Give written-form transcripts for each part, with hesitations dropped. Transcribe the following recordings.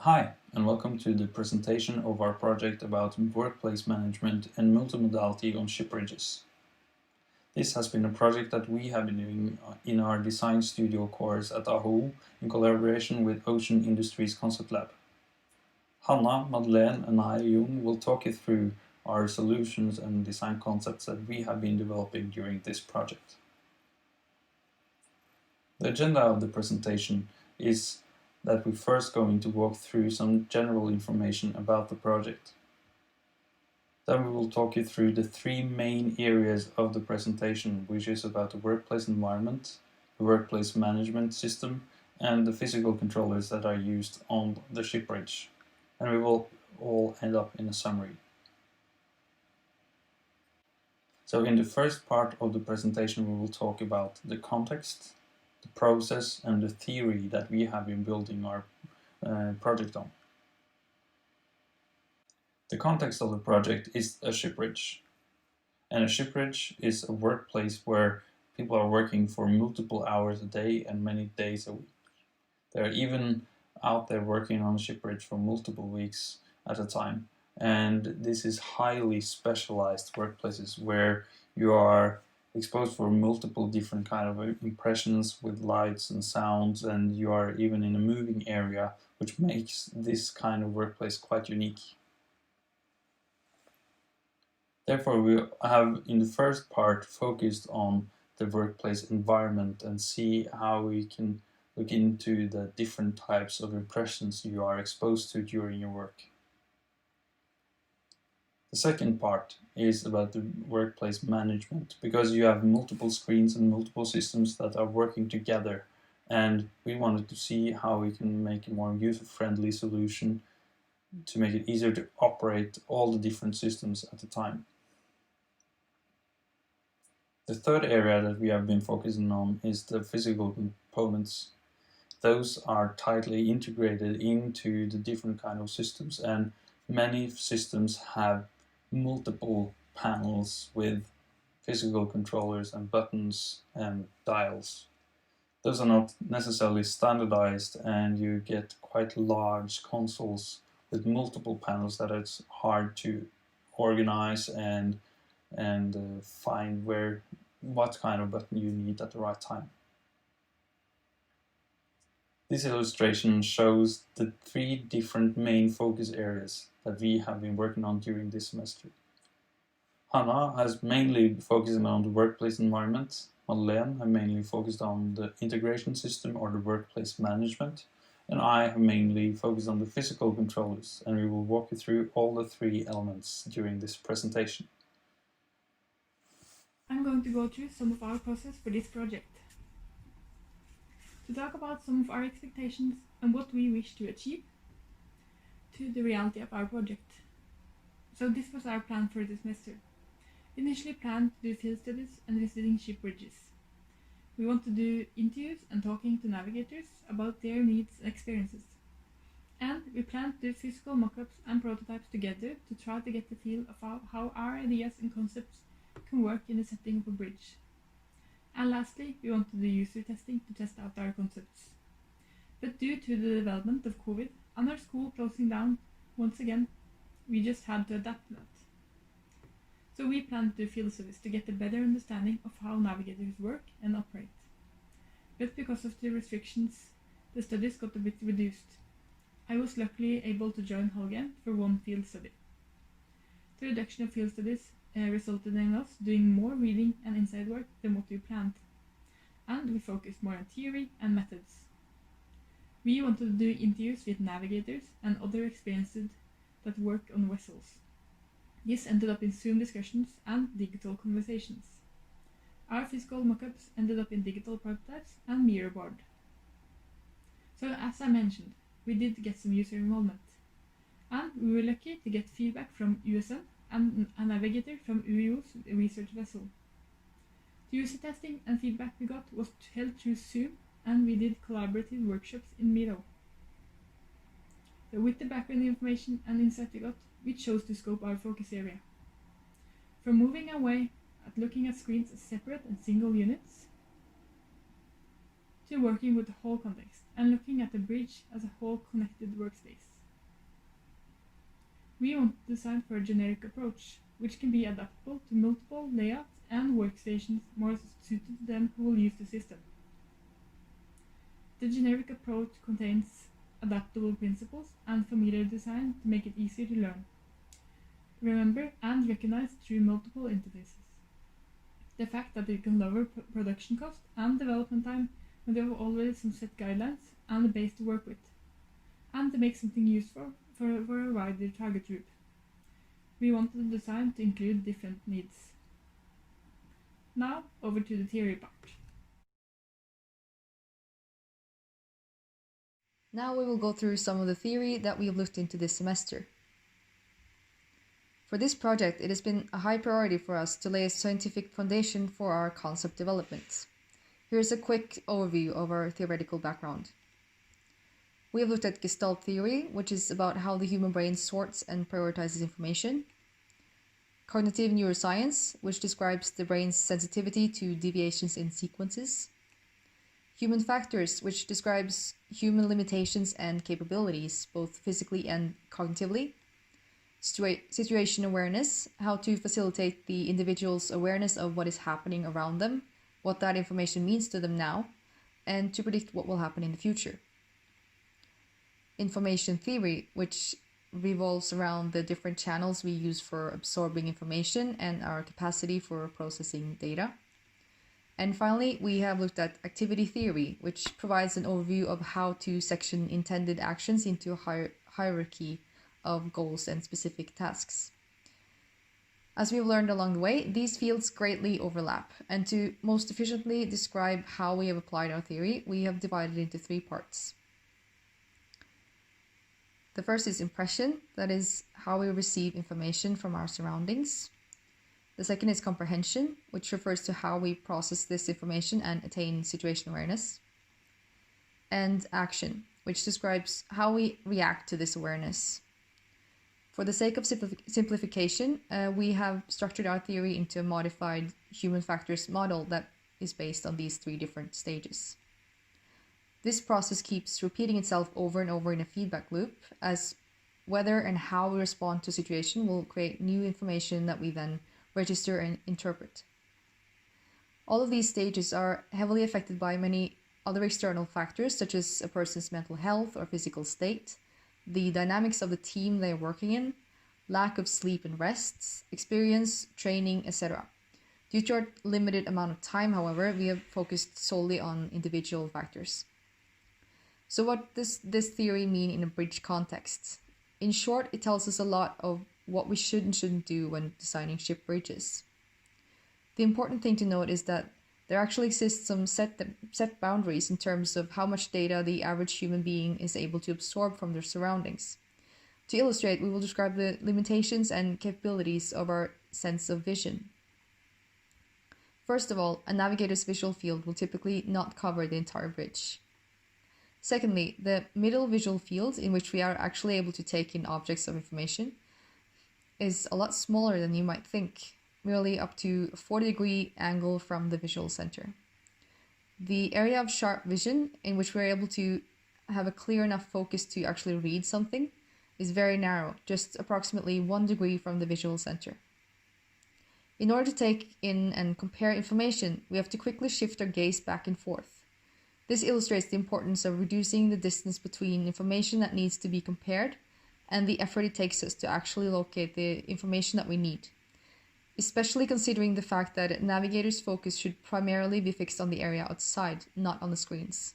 Hi, and welcome to the presentation of our project about workplace management and multimodality on ship bridges. This has been a project that we have been doing in our Design Studio course at Oslo in collaboration with Ocean Industries Concept Lab. Hanna, Madeleine and I, Jon, will talk you through our solutions and design concepts that we have been developing during this project. The agenda of the presentation is that we're first going to walk through some general information about the project. Then we will talk you through the three main areas of the presentation, which is about the workplace environment, the workplace management system, and the physical controllers that are used on the ship bridge. And we will all end up in a summary. So in the first part of the presentation we will talk about the context, the process and the theory that we have been building our project on. The context of the project is a ship bridge. And a ship bridge is a workplace where people are working for multiple hours a day and many days a week. They're even out there working on a ship bridge for multiple weeks at a time. And this is highly specialized workplaces where you are exposed for multiple different kind of impressions with lights and sounds, and you are even in a moving area, which makes this kind of workplace quite unique. Therefore, we have in the first part focused on the workplace environment and see how we can look into the different types of impressions you are exposed to during your work. The second part is about the workplace management, because you have multiple screens and multiple systems that are working together, and we wanted to see how we can make a more user-friendly solution to make it easier to operate all the different systems at a time. The third area that we have been focusing on is the physical components. Those are tightly integrated into the different kind of systems, and many systems have multiple panels with physical controllers and buttons and dials. Those are not necessarily standardized, and you get quite large consoles with multiple panels that it's hard to organize and find what kind of button you need at the right time. This illustration shows the three different main focus areas that we have been working on during this semester. Hanna has mainly focused on the workplace environment, Madeleine have mainly focused on the integration system or the workplace management, and I have mainly focused on the physical controllers, and we will walk you through all the three elements during this presentation. I'm going to go through some of our process for this project. To talk about some of our expectations and what we wish to achieve, to the reality of our project. So this was our plan for this semester. We initially planned to do field studies and visiting ship bridges. We want to do interviews and talking to navigators about their needs and experiences. And we plan to do physical mock-ups and prototypes together to try to get the feel of how our ideas and concepts can work in the setting of a bridge. And lastly, we want to do user testing to test out our concepts. But due to the development of COVID and our school closing down once again, we just had to adapt to that. So we plan to do field studies to get a better understanding of how navigators work and operate. But because of the restrictions, the studies got a bit reduced. I was luckily able to join Hallgren for one field study. The reduction of field studies resulted in us doing more reading and inside work than what we planned, and we focused more on theory and methods. We wanted to do interviews with navigators and other experienced that work on vessels. This ended up in Zoom discussions and digital conversations. Our physical mock-ups ended up in digital prototypes and mirror board. So as I mentioned, we did get some user involvement, and we were lucky to get feedback from USN and a navigator from UIO's research vessel. The user testing and feedback we got was held through Zoom, and we did collaborative workshops in Miro. So with the background information and insight we got, we chose to scope our focus area. From moving away at looking at screens as separate and single units, to working with the whole context and looking at the bridge as a whole connected workspace. We want to design for a generic approach, which can be adaptable to multiple layouts and workstations more suited to them who will use the system. The generic approach contains adaptable principles and familiar design to make it easier to learn, remember, and recognize through multiple interfaces. The fact that it can lower production cost and development time when there are already some set guidelines and a base to work with, and to make something useful for a wider target group. We wanted the design to include different needs. Now, over to the theory part. Now we will go through some of the theory that we have looked into this semester. For this project, it has been a high priority for us to lay a scientific foundation for our concept development. Here's a quick overview of our theoretical background. We have looked at Gestalt theory, which is about how the human brain sorts and prioritizes information. Cognitive neuroscience, which describes the brain's sensitivity to deviations in sequences. Human factors, which describes human limitations and capabilities, both physically and cognitively. Situation awareness, how to facilitate the individual's awareness of what is happening around them, what that information means to them now, and to predict what will happen in the future. Information theory, which revolves around the different channels we use for absorbing information and our capacity for processing data. And finally, we have looked at activity theory, which provides an overview of how to section intended actions into a hierarchy of goals and specific tasks. As we've learned along the way, these fields greatly overlap, and to most efficiently describe how we have applied our theory, we have divided it into 3 parts. The first is impression, that is how we receive information from our surroundings. The second is comprehension, which refers to how we process this information and attain situation awareness. And action, which describes how we react to this awareness. For the sake of simplification, we have structured our theory into a modified human factors model that is based on these 3 different stages. This process keeps repeating itself over and over in a feedback loop, as whether and how we respond to a situation will create new information that we then register and interpret. All of these stages are heavily affected by many other external factors, such as a person's mental health or physical state, the dynamics of the team they are working in, lack of sleep and rests, experience, training, etc. Due to our limited amount of time, however, we have focused solely on individual factors. So what does this theory mean in a bridge context? In short, it tells us a lot of what we should and shouldn't do when designing ship bridges. The important thing to note is that there actually exists some set boundaries in terms of how much data the average human being is able to absorb from their surroundings. To illustrate, we will describe the limitations and capabilities of our sense of vision. First of all, a navigator's visual field will typically not cover the entire bridge. Secondly, the middle visual field, in which we are actually able to take in objects of information, is a lot smaller than you might think, merely up to a 40-degree angle from the visual center. The area of sharp vision, in which we're able to have a clear enough focus to actually read something, is very narrow, just approximately 1 degree from the visual center. In order to take in and compare information, we have to quickly shift our gaze back and forth. This illustrates the importance of reducing the distance between information that needs to be compared and the effort it takes us to actually locate the information that we need, especially considering the fact that navigators' focus should primarily be fixed on the area outside, not on the screens.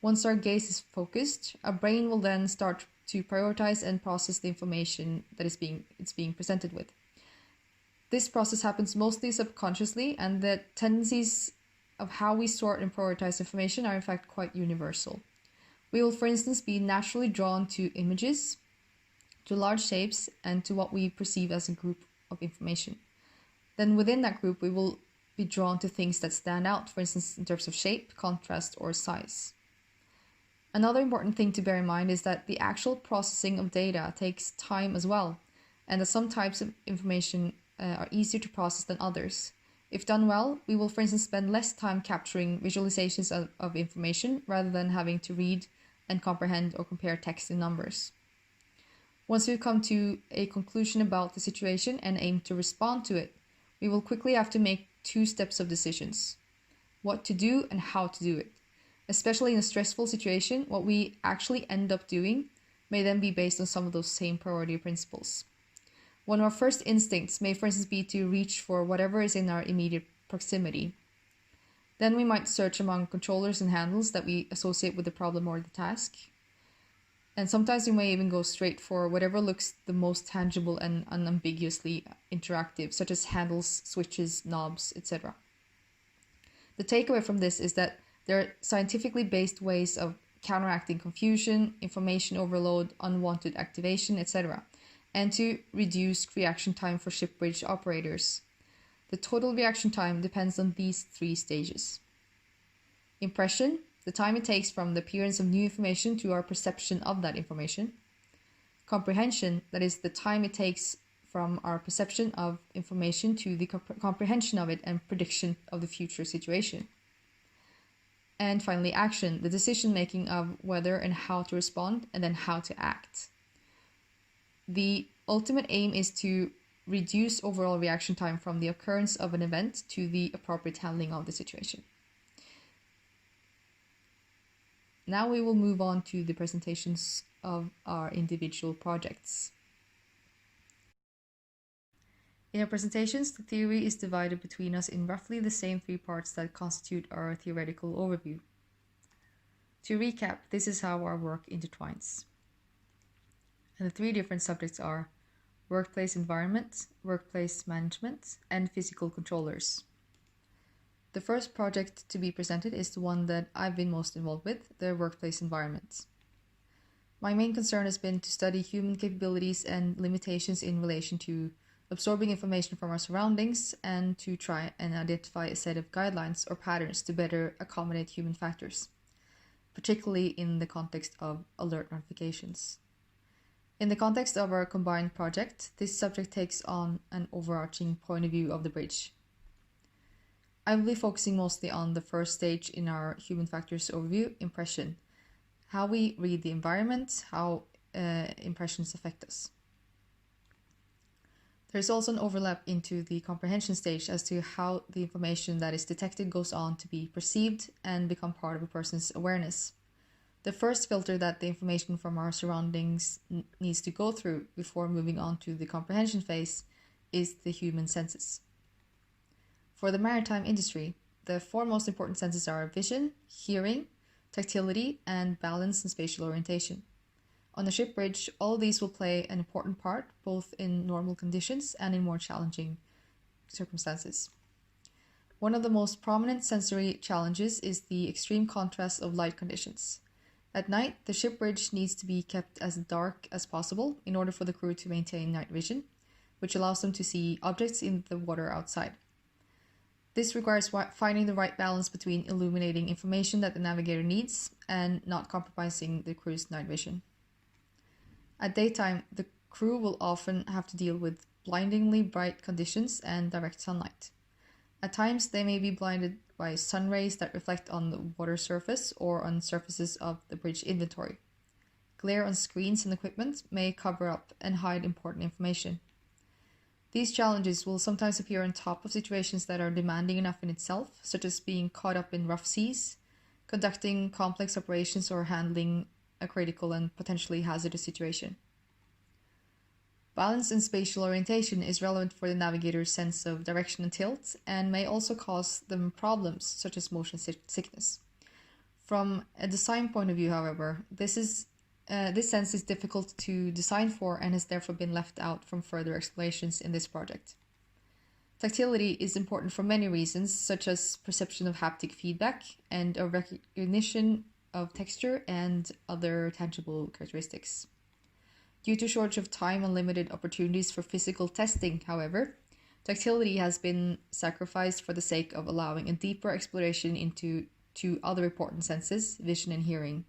Once our gaze is focused, our brain will then start to prioritize and process the information that it's being presented with. This process happens mostly subconsciously, and the tendencies of how we sort and prioritize information are in fact quite universal. We will, for instance, be naturally drawn to images, to large shapes, and to what we perceive as a group of information. Then within that group, we will be drawn to things that stand out, for instance, in terms of shape, contrast, or size. Another important thing to bear in mind is that the actual processing of data takes time as well, and that some types of information are easier to process than others. If done well, we will, for instance, spend less time capturing visualizations of information rather than having to read and comprehend or compare text and numbers. Once we've come to a conclusion about the situation and aim to respond to it, we will quickly have to make 2 steps of decisions: what to do and how to do it. Especially in a stressful situation, what we actually end up doing may then be based on some of those same priority principles. One of our first instincts may, for instance, be to reach for whatever is in our immediate proximity. Then we might search among controllers and handles that we associate with the problem or the task. And sometimes we may even go straight for whatever looks the most tangible and unambiguously interactive, such as handles, switches, knobs, etc. The takeaway from this is that there are scientifically based ways of counteracting confusion, information overload, unwanted activation, etc., and to reduce reaction time for ship bridge operators. The total reaction time depends on these 3 stages. Impression, the time it takes from the appearance of new information to our perception of that information. Comprehension, that is the time it takes from our perception of information to the comprehension of it and prediction of the future situation. And finally, action, the decision making of whether and how to respond and then how to act. The ultimate aim is to reduce overall reaction time from the occurrence of an event to the appropriate handling of the situation. Now we will move on to the presentations of our individual projects. In our presentations, the theory is divided between us in roughly the same 3 parts that constitute our theoretical overview. To recap, this is how our work intertwines. And the 3 different subjects are workplace environment, workplace management, and physical controllers. The first project to be presented is the one that I've been most involved with, the workplace environment. My main concern has been to study human capabilities and limitations in relation to absorbing information from our surroundings and to try and identify a set of guidelines or patterns to better accommodate human factors, particularly in the context of alert notifications. In the context of our combined project, this subject takes on an overarching point of view of the bridge. I will be focusing mostly on the first stage in our human factors overview, impression, how we read the environment, how impressions affect us. There is also an overlap into the comprehension stage as to how the information that is detected goes on to be perceived and become part of a person's awareness. The first filter that the information from our surroundings needs to go through before moving on to the comprehension phase is the human senses. For the maritime industry, the 4 most important senses are vision, hearing, tactility, and balance and spatial orientation. On the ship bridge, all of these will play an important part, both in normal conditions and in more challenging circumstances. One of the most prominent sensory challenges is the extreme contrast of light conditions. At night, the ship bridge needs to be kept as dark as possible in order for the crew to maintain night vision, which allows them to see objects in the water outside. This requires finding the right balance between illuminating information that the navigator needs and not compromising the crew's night vision. At daytime, the crew will often have to deal with blindingly bright conditions and direct sunlight. At times, they may be blinded by sun rays that reflect on the water surface or on surfaces of the bridge inventory. Glare on screens and equipment may cover up and hide important information. These challenges will sometimes appear on top of situations that are demanding enough in itself, such as being caught up in rough seas, conducting complex operations, or handling a critical and potentially hazardous situation. Balance and spatial orientation is relevant for the navigator's sense of direction and tilt, and may also cause them problems such as motion sickness. From a design point of view, however, this sense is difficult to design for and has therefore been left out from further explorations in this project. Tactility is important for many reasons, such as perception of haptic feedback and a recognition of texture and other tangible characteristics. Due to shortage of time and limited opportunities for physical testing, however, tactility has been sacrificed for the sake of allowing a deeper exploration into 2 other important senses, vision and hearing.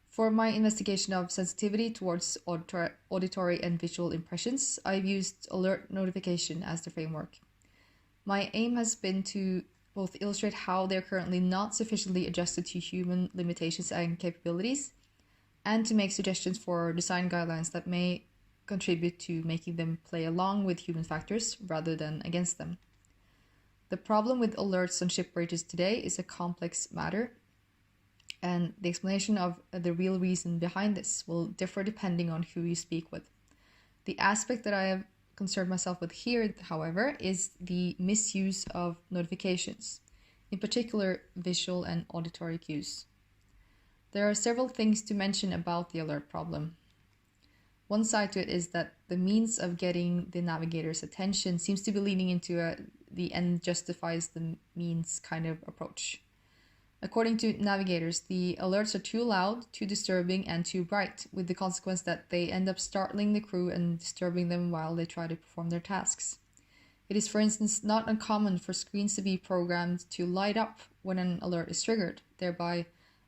For my investigation of sensitivity towards auditory and visual impressions, I've used alert notification as the framework. My aim has been to both illustrate how they're currently not sufficiently adjusted to human limitations and capabilities, and to make suggestions for design guidelines that may contribute to making them play along with human factors rather than against them. The problem with alerts on ship bridges today is a complex matter, and the explanation of the real reason behind this will differ depending on who you speak with. The aspect that I have concerned myself with here, however, is the misuse of notifications, in particular visual and auditory cues. There are several things to mention about the alert problem. One side to it is that the means of getting the navigator's attention seems to be leaning into the end justifies the means kind of approach. According to navigators, the alerts are too loud, too disturbing, and too bright, with the consequence that they end up startling the crew and disturbing them while they try to perform their tasks. It is, for instance, not uncommon for screens to be programmed to light up when an alert is triggered, thereby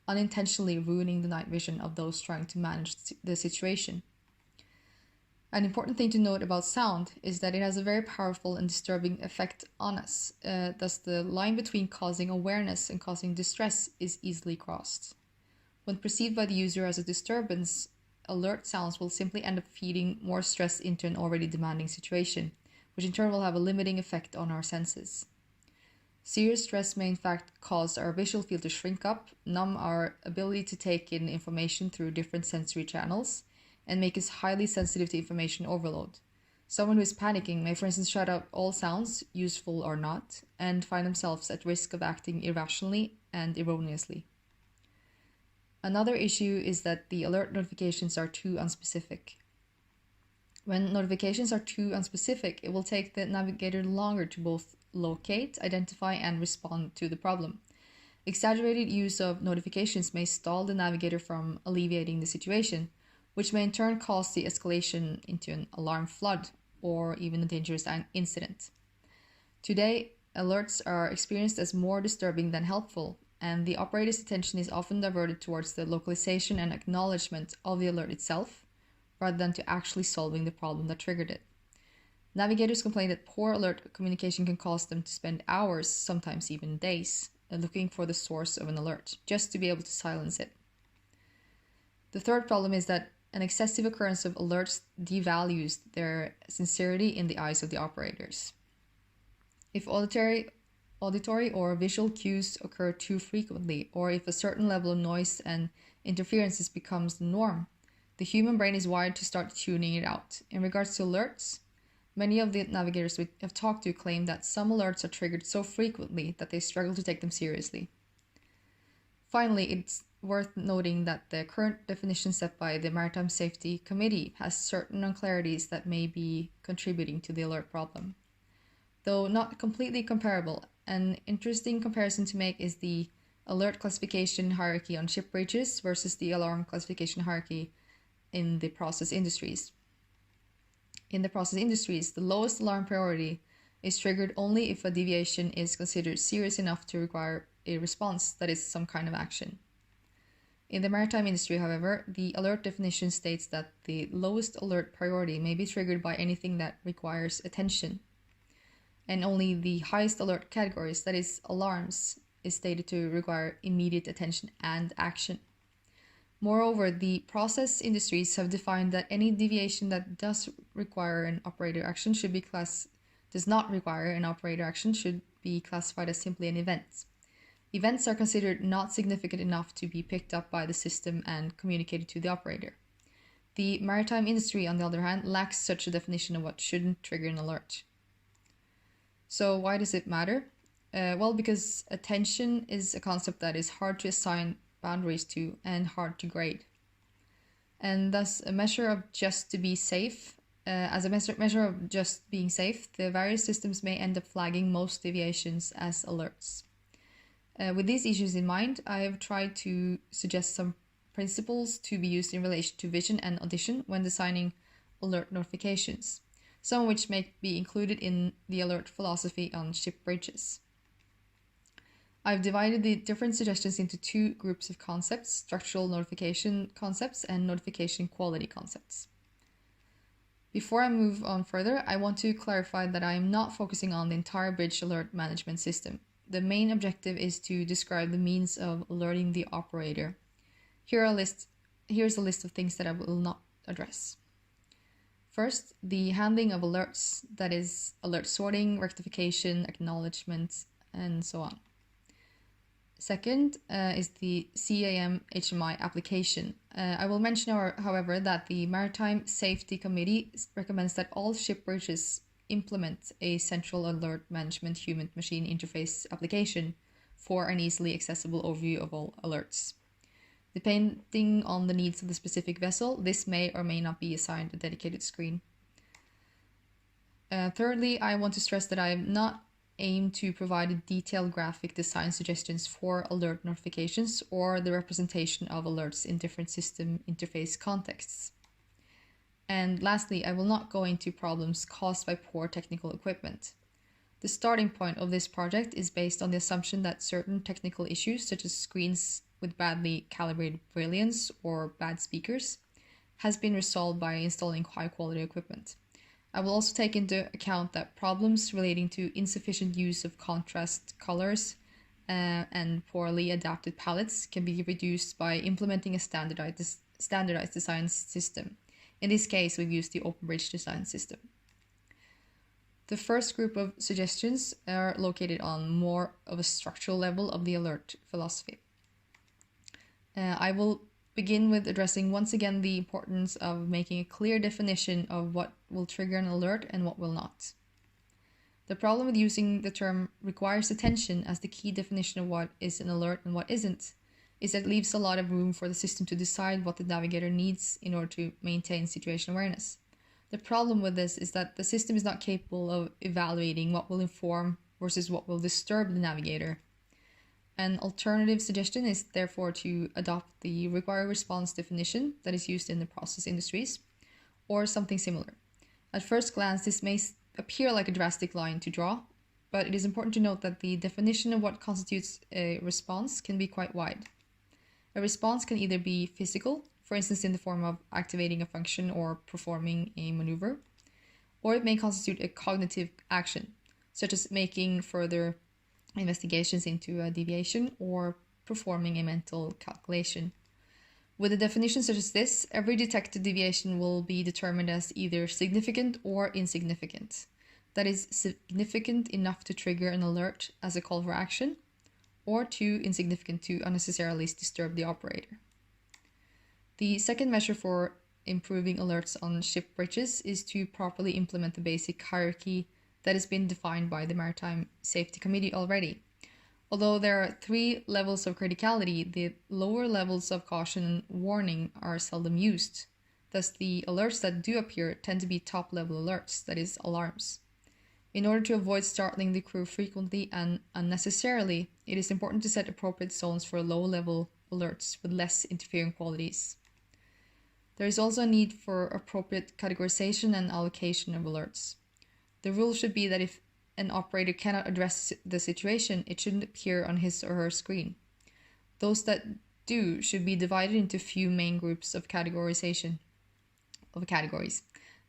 unintentionally ruining the night vision of those trying to manage the situation. An important thing to note about sound is that it has a very powerful and disturbing effect on us. Thus, the line between causing awareness and causing distress is easily crossed. When perceived by the user as a disturbance, alert sounds will simply end up feeding more stress into an already demanding situation, which in turn will have a limiting effect on our senses. Serious stress may in fact cause our visual field to shrink up, numb our ability to take in information through different sensory channels, and make us highly sensitive to information overload. Someone who is panicking may, for instance, shut out all sounds, useful or not, and find themselves at risk of acting irrationally and erroneously. Another issue is that the alert notifications are too unspecific. When notifications are too unspecific, it will take the navigator longer to both locate, identify, and respond to the problem. Exaggerated use of notifications may stall the navigator from alleviating the situation, which may in turn cause the escalation into an alarm flood or even a dangerous incident. Today, alerts are experienced as more disturbing than helpful, and the operator's attention is often diverted towards the localization and acknowledgement of the alert itself, rather than to actually solving the problem that triggered it. Navigators complain that poor alert communication can cause them to spend hours, sometimes even days, looking for the source of an alert, just to be able to silence it. The third problem is that an excessive occurrence of alerts devalues their sincerity in the eyes of the operators. If auditory or visual cues occur too frequently, or if a certain level of noise and interferences becomes the norm, the human brain is wired to start tuning it out. In regards to alerts, many of the navigators we have talked to claim that some alerts are triggered so frequently that they struggle to take them seriously. Finally, it's worth noting that the current definition set by the Maritime Safety Committee has certain unclarities that may be contributing to the alert problem. Though not completely comparable, an interesting comparison to make is the alert classification hierarchy on ship bridges versus the alarm classification hierarchy in the process industries. In the process industries, the lowest alarm priority is triggered only if a deviation is considered serious enough to require a response that is some kind of action. In the maritime industry, however, the alert definition states that the lowest alert priority may be triggered by anything that requires attention, and only the highest alert categories, that is, alarms, is stated to require immediate attention and action. Moreover, the process industries have defined that any deviation that does not require an operator action should be classified as simply an event. Events are considered not significant enough to be picked up by the system and communicated to the operator. The maritime industry, on the other hand, lacks such a definition of what shouldn't trigger an alert. So why does it matter? Well, because attention is a concept that is hard to assign boundaries to and hard to grade. And thus, a measure of just to be safe, measure of just being safe, the various systems may end up flagging most deviations as alerts. With these issues in mind, I have tried to suggest some principles to be used in relation to vision and audition when designing alert notifications, some of which may be included in the alert philosophy on ship bridges. I've divided the different suggestions into two groups of concepts: structural notification concepts and notification quality concepts. Before I move on further, I want to clarify that I am not focusing on the entire bridge alert management system. The main objective is to describe the means of alerting the operator. Here I list here's a list of things that I will not address. First, the handling of alerts, that is, alert sorting, rectification, acknowledgement, and so on. Second is the CAM HMI application. I will mention, however, that the Maritime Safety Committee recommends that all ship bridges implement a central alert management human-machine interface application for an easily accessible overview of all alerts. Depending on the needs of the specific vessel, this may or may not be assigned a dedicated screen. Thirdly, I want to stress that I am not aimed to provide detailed graphic design suggestions for alert notifications or the representation of alerts in different system interface contexts. And lastly, I will not go into problems caused by poor technical equipment. The starting point of this project is based on the assumption that certain technical issues, such as screens with badly calibrated brilliance or bad speakers, has been resolved by installing high-quality equipment. I will also take into account that problems relating to insufficient use of contrast colors and poorly adapted palettes can be reduced by implementing a standardized design system. In this case, we've used the OpenBridge design system. The first group of suggestions are located on more of a structural level of the alert philosophy. I will begin with addressing once again the importance of making a clear definition of what will trigger an alert and what will not. The problem with using the term requires attention as the key definition of what is an alert and what isn't is that it leaves a lot of room for the system to decide what the navigator needs in order to maintain situation awareness. The problem with this is that the system is not capable of evaluating what will inform versus what will disturb the navigator. An alternative suggestion is therefore to adopt the require response definition that is used in the process industries, or something similar. At first glance, this may appear like a drastic line to draw, but it is important to note that the definition of what constitutes a response can be quite wide. A response can either be physical, for instance in the form of activating a function or performing a maneuver, or it may constitute a cognitive action, such as making further investigations into a deviation or performing a mental calculation. With a definition such as this, every detected deviation will be determined as either significant or insignificant. That is, significant enough to trigger an alert as a call for action, or too insignificant to unnecessarily disturb the operator. The second measure for improving alerts on ship bridges is to properly implement the basic hierarchy that has been defined by the Maritime Safety Committee already. Although there are 3 levels of criticality, the lower levels of caution and warning are seldom used. Thus, the alerts that do appear tend to be top-level alerts, that is, alarms. In order to avoid startling the crew frequently and unnecessarily, it is important to set appropriate zones for low-level alerts with less interfering qualities. There is also a need for appropriate categorization and allocation of alerts. The rule should be that if an operator cannot address the situation, it shouldn't appear on his or her screen. Those that do should be divided into few main groups of categories.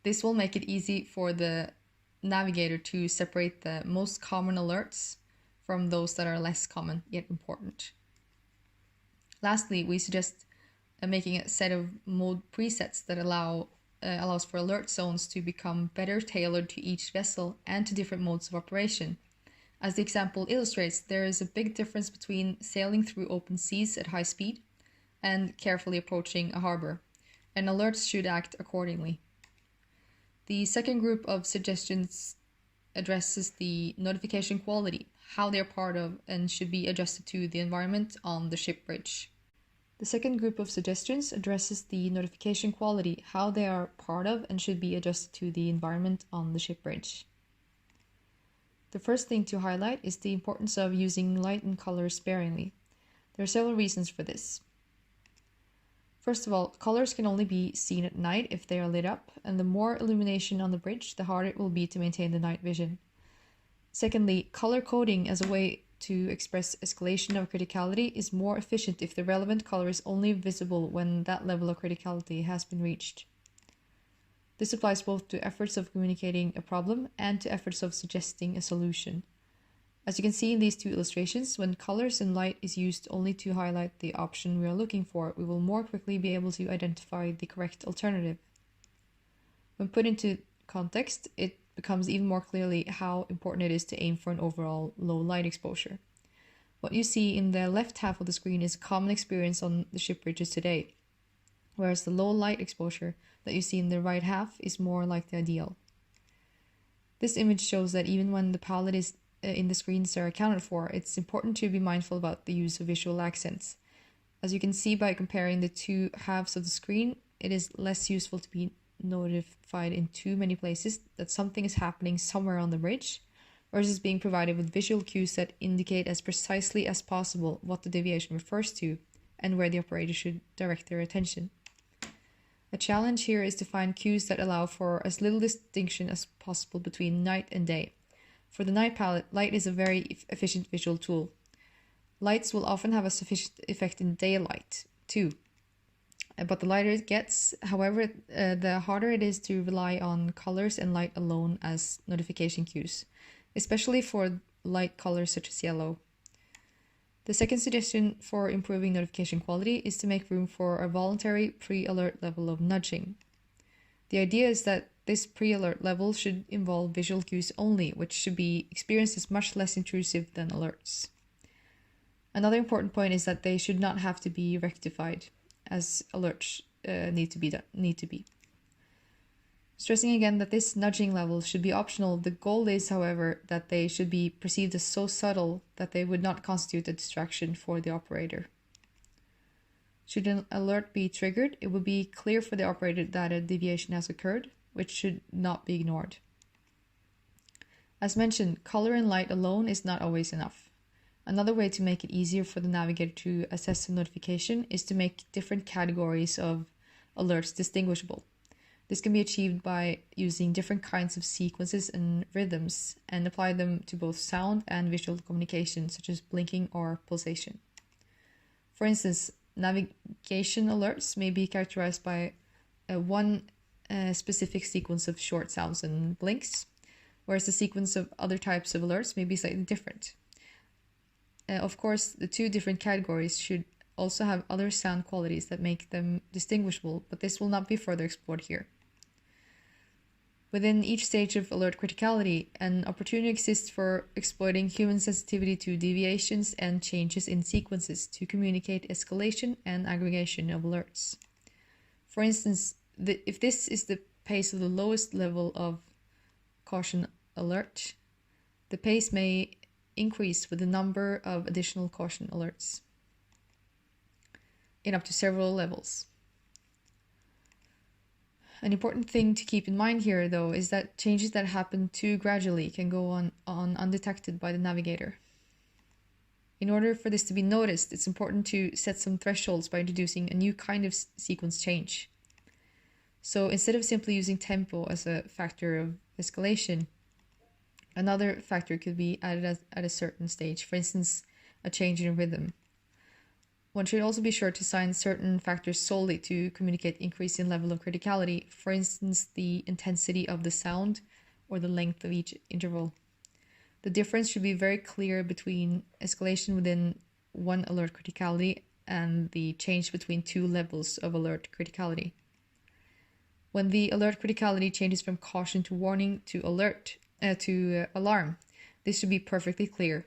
This will make it easy for the navigator to separate the most common alerts from those that are less common yet important. Lastly, we suggest making a set of mode presets that allows for alert zones to become better tailored to each vessel and to different modes of operation. As the example illustrates, there is a big difference between sailing through open seas at high speed and carefully approaching a harbor, and alerts should act accordingly. The second group of suggestions addresses the notification quality, how they are part of and should be adjusted to the environment on the ship bridge. The second group of suggestions addresses the notification quality, how they are part of and should be adjusted to the environment on the ship bridge. The first thing to highlight is the importance of using light and color sparingly. There are several reasons for this. First of all, colors can only be seen at night if they are lit up, and the more illumination on the bridge, the harder it will be to maintain the night vision. Secondly, color coding as a way to express escalation of criticality is more efficient if the relevant color is only visible when that level of criticality has been reached. This applies both to efforts of communicating a problem and to efforts of suggesting a solution. As you can see in these two illustrations, when colors and light is used only to highlight the option we are looking for, we will more quickly be able to identify the correct alternative. When put into context, it becomes even more clearly how important it is to aim for an overall low light exposure. What you see in the left half of the screen is a common experience on the ship bridges today, whereas the low light exposure that you see in the right half is more like the ideal. This image shows that even when the palette is in the screens are accounted for, it's important to be mindful about the use of visual accents. As you can see by comparing the two halves of the screen, it is less useful to be notified in too many places that something is happening somewhere on the bridge, versus being provided with visual cues that indicate as precisely as possible what the deviation refers to and where the operator should direct their attention. A challenge here is to find cues that allow for as little distinction as possible between night and day. For the night palette, light is a very efficient visual tool. Lights will often have a sufficient effect in daylight, too. But the lighter it gets, however, the harder it is to rely on colors and light alone as notification cues, especially for light colors such as yellow. The second suggestion for improving notification quality is to make room for a voluntary pre-alert level of nudging. The idea is that this pre-alert level should involve visual cues only, which should be experienced as much less intrusive than alerts. Another important point is that they should not have to be rectified, as alerts need to be. Stressing again that this nudging level should be optional, the goal is, however, that they should be perceived as so subtle that they would not constitute a distraction for the operator. Should an alert be triggered, it would be clear for the operator that a deviation has occurred, which should not be ignored. As mentioned, color and light alone is not always enough. Another way to make it easier for the navigator to assess a notification is to make different categories of alerts distinguishable. This can be achieved by using different kinds of sequences and rhythms and apply them to both sound and visual communication, such as blinking or pulsation. For instance, navigation alerts may be characterized by one specific sequence of short sounds and blinks, whereas the sequence of other types of alerts may be slightly different. Of course, the two different categories should also have other sound qualities that make them distinguishable, but this will not be further explored here. Within each stage of alert criticality, an opportunity exists for exploiting human sensitivity to deviations and changes in sequences to communicate escalation and aggregation of alerts. For instance, if this is the pace of the lowest level of caution alert, the pace may increase with the number of additional caution alerts in up to several levels. An important thing to keep in mind here, though, is that changes that happen too gradually can go on undetected by the navigator. In order for this to be noticed, it's important to set some thresholds by introducing a new kind of sequence change. So instead of simply using tempo as a factor of escalation, another factor could be added at a certain stage, for instance, a change in rhythm. One should also be sure to assign certain factors solely to communicate increase in level of criticality, for instance, the intensity of the sound or the length of each interval. The difference should be very clear between escalation within one alert criticality and the change between two levels of alert criticality. When the alert criticality changes from caution to warning to alert to alarm, this should be perfectly clear.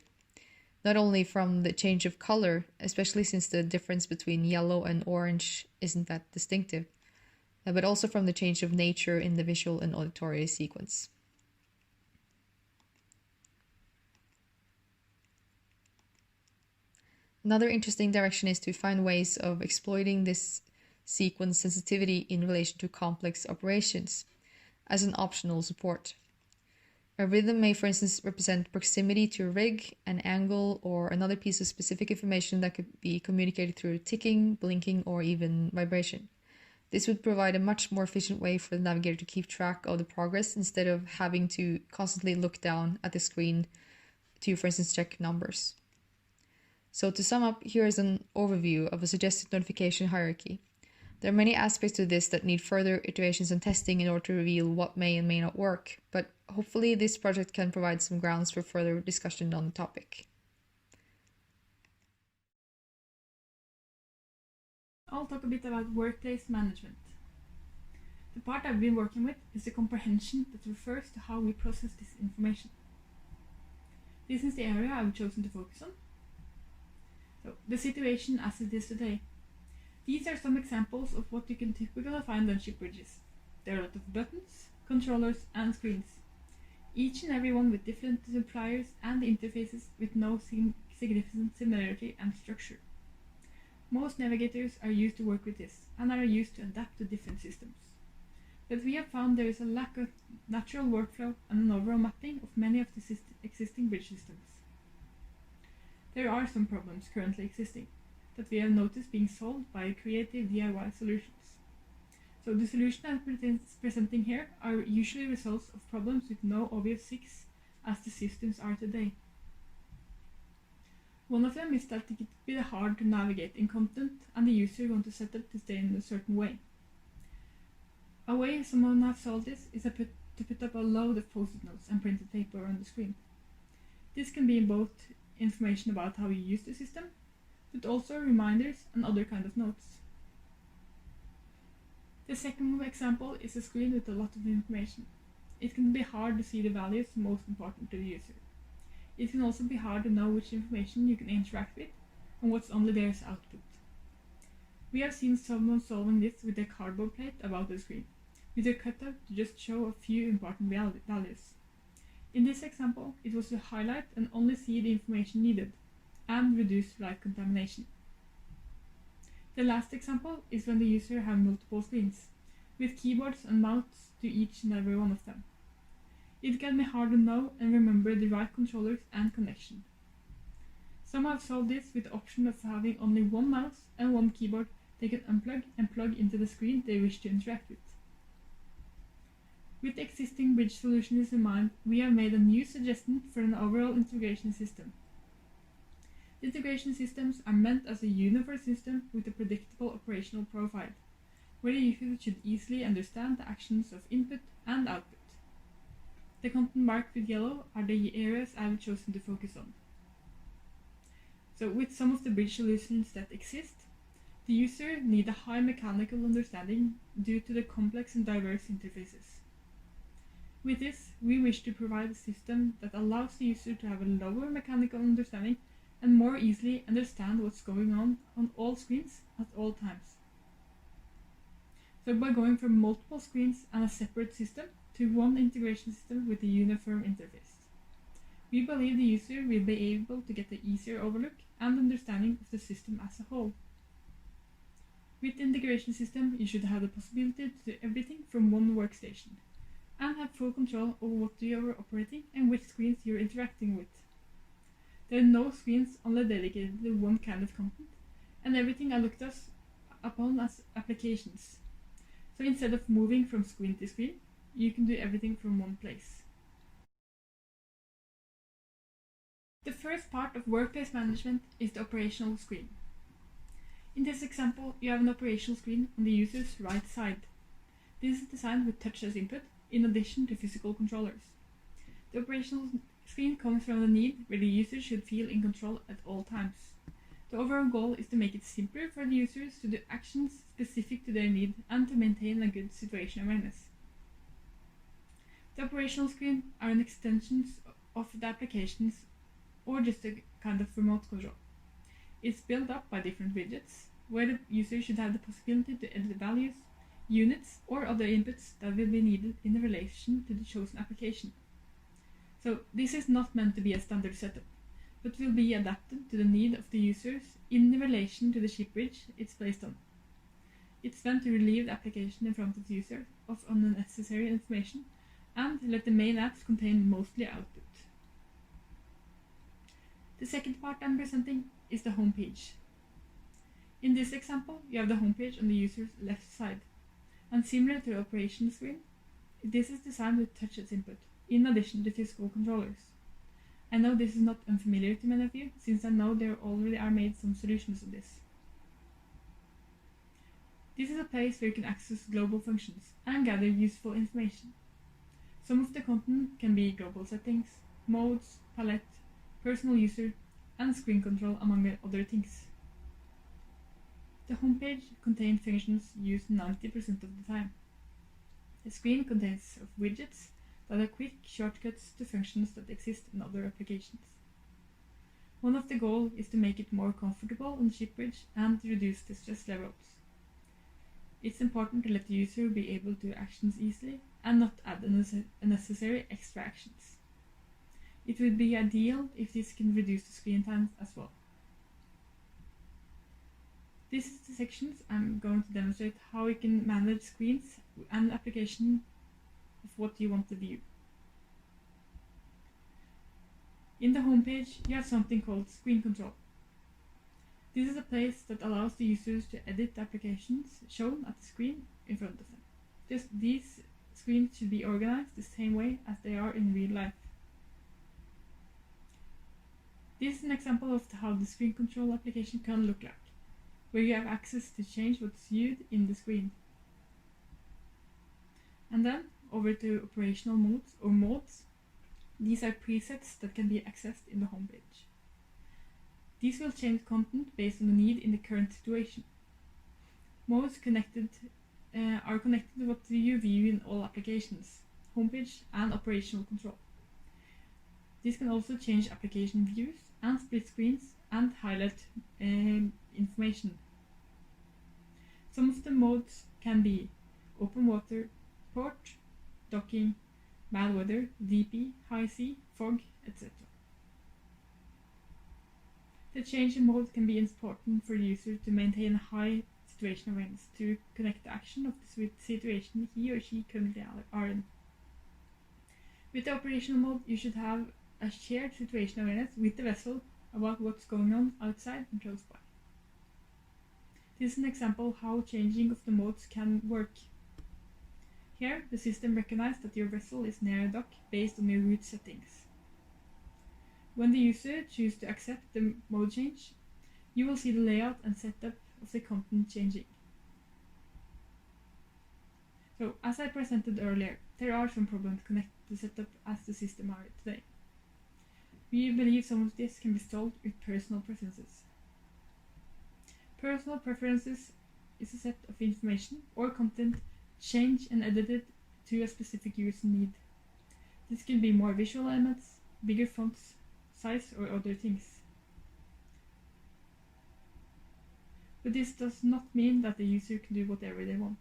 Not only from the change of color, especially since the difference between yellow and orange isn't that distinctive, but also from the change of nature in the visual and auditory sequence. Another interesting direction is to find ways of exploiting this sequence sensitivity in relation to complex operations as an optional support. A rhythm may, for instance, represent proximity to a rig, an angle, or another piece of specific information that could be communicated through ticking, blinking, or even vibration. This would provide a much more efficient way for the navigator to keep track of the progress instead of having to constantly look down at the screen to, for instance, check numbers. So to sum up, here is an overview of a suggested notification hierarchy. There are many aspects to this that need further iterations and testing in order to reveal what may and may not work, but hopefully this project can provide some grounds for further discussion on the topic. I'll talk a bit about workplace management. The part I've been working with is the comprehension that refers to how we process this information. This is the area I've chosen to focus on. So, the situation as it is today. These are some examples of what you can typically find on ship bridges. There are a lot of buttons, controllers, and screens, each and every one with different suppliers and interfaces with no significant similarity and structure. Most navigators are used to work with this and are used to adapt to different systems. But we have found there is a lack of natural workflow and an overall mapping of many of the existing bridge systems. There are some problems currently existing that we have noticed being solved by creative DIY solutions. So the solution I'm presenting here are usually results of problems with no obvious fix as the systems are today. One of them is that it can be hard to navigate in content and the user wants to set it to stay in a certain way. A way someone has solved this is to put up a load of post-it notes and printed paper on the screen. This can be both information about how you use the system, but also reminders and other kind of notes. The second example is a screen with a lot of information. It can be hard to see the values most important to the user. It can also be hard to know which information you can interact with and what's only there as output. We have seen someone solving this with a cardboard plate above the screen, with a cutout to just show a few important values. In this example, it was to highlight and only see the information needed, and reduce light contamination. The last example is when the user has multiple screens, with keyboards and mouse to each and every one of them. It can be hard to know and remember the right controllers and connection. Some have solved this with the option of having only one mouse and one keyboard they can unplug and plug into the screen they wish to interact with. With the existing bridge solutions in mind, we have made a new suggestion for an overall integration system. The integration systems are meant as a uniform system with a predictable operational profile, where the user should easily understand the actions of input and output. The content marked with yellow are the areas I have chosen to focus on. So with some of the bridge solutions that exist, the user needs a high mechanical understanding due to the complex and diverse interfaces. With this, we wish to provide a system that allows the user to have a lower mechanical understanding and more easily understand what's going on all screens at all times. So by going from multiple screens and a separate system to one integration system with a uniform interface, we believe the user will be able to get an easier overlook and understanding of the system as a whole. With the integration system, you should have the possibility to do everything from one workstation and have full control over what you are operating and which screens you're interacting with. There are no screens only dedicated to one kind of content, and everything are looked upon as applications. So instead of moving from screen to screen, you can do everything from one place. The first part of workplace management is the operational screen. In this example, you have an operational screen on the user's right side. This is designed with touch as input, in addition to physical controllers. The operational screen comes from the need where the user should feel in control at all times. The overall goal is to make it simpler for the users to do actions specific to their need and to maintain a good situation awareness. The operational screen are an extension of the applications or just a kind of remote control. It's built up by different widgets, where the user should have the possibility to edit values, units, or other inputs that will be needed in relation to the chosen application. So this is not meant to be a standard setup, but will be adapted to the need of the users in relation to the ship bridge it's placed on. It's meant to relieve the application in front of the user of unnecessary information and let the main apps contain mostly output. The second part I'm presenting is the home page. In this example, you have the home page on the user's left side, and similar to the operation screen, this is designed with touch as input, in addition to physical controllers. I know this is not unfamiliar to many of you, since I know there already are made some solutions of this. This is a place where you can access global functions and gather useful information. Some of the content can be global settings, modes, palette, personal user, and screen control, among other things. The homepage contains functions used 90% of the time. The screen contains of widgets that are quick shortcuts to functions that exist in other applications. One of the goals is to make it more comfortable on the ship bridge and to reduce the stress levels. It's important to let the user be able to do actions easily and not add unnecessary extra actions. It would be ideal if this can reduce the screen time as well. This is the sections I'm going to demonstrate how you can manage screens and application of what you want to view. In the homepage, you have something called screen control. This is a place that allows the users to edit the applications shown at the screen in front of them. These screens should be organized the same way as they are in real life. This is an example of how the screen control application can look like, where you have access to change what's viewed in the screen. And then over to operational modes or modes. These are presets that can be accessed in the homepage. These will change content based on the need in the current situation. Modes are connected to what you view in all applications, homepage and operational control. This can also change application views and split screens and highlight information. Some of the modes can be open water, port, docking, bad weather, DP, high sea, fog, etc. The change in mode can be important for the user to maintain a high situation awareness to connect the action of the situation he or she currently are in. With the operational mode, you should have a shared situation awareness with the vessel about what's going on outside and close by. This is an example of how changing of the modes can work. Here, the system recognizes that your vessel is near a dock based on your route settings. When the user chooses to accept the mode change, you will see the layout and setup of the content changing. So, as I presented earlier, there are some problems connected to the setup as the system are today. We believe some of this can be solved with personal preferences. Personal preferences is a set of information or content changed and edited to a specific user need. This can be more visual elements, bigger fonts, size, or other things. But this does not mean that the user can do whatever they want.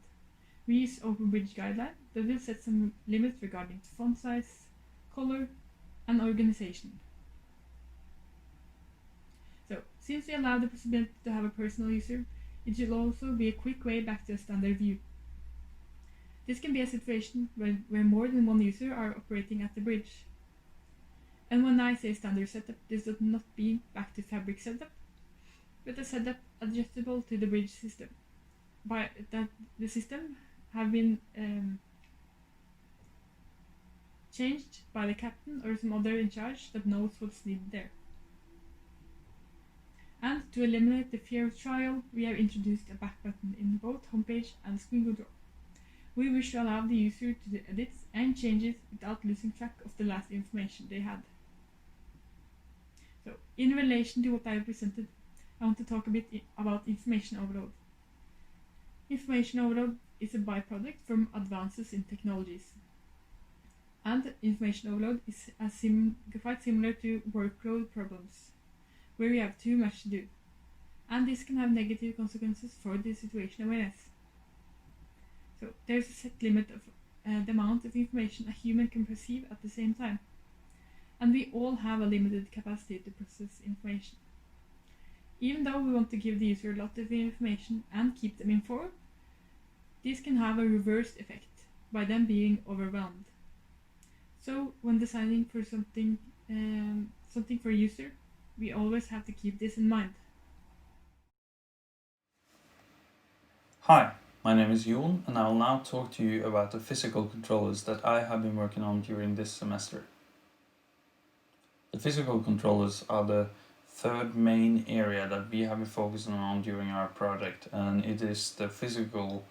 We use OpenBridge guideline that will set some limits regarding font size, color, and organization. So, since we allow the possibility to have a personal user, it should also be a quick way back to a standard view. This can be a situation where more than one user are operating at the bridge. And when I say standard setup, this does not mean back to fabric setup, but a setup adjustable to the bridge system. By that, the system have been changed by the captain or some other in charge that knows what's needed there. And to eliminate the fear of trial, we have introduced a back button in both homepage and screen control. We wish to allow the user to do edits and changes without losing track of the last information they had. So, in relation to what I have presented, I want to talk a bit about information overload. Information overload is a byproduct from advances in technologies. And information overload is quite similar to workload problems, where we have too much to do. And this can have negative consequences for the situation awareness. So there's a set limit of the amount of information a human can perceive at the same time. And we all have a limited capacity to process information. Even though we want to give the user a lot of information and keep them informed, this can have a reverse effect by them being overwhelmed. So when designing for something for a user, we always have to keep this in mind. Hi, my name is Jon, and I will now talk to you about the physical controllers that I have been working on during this semester. The physical controllers are the third main area that we have been focusing on during our project, and it is the physical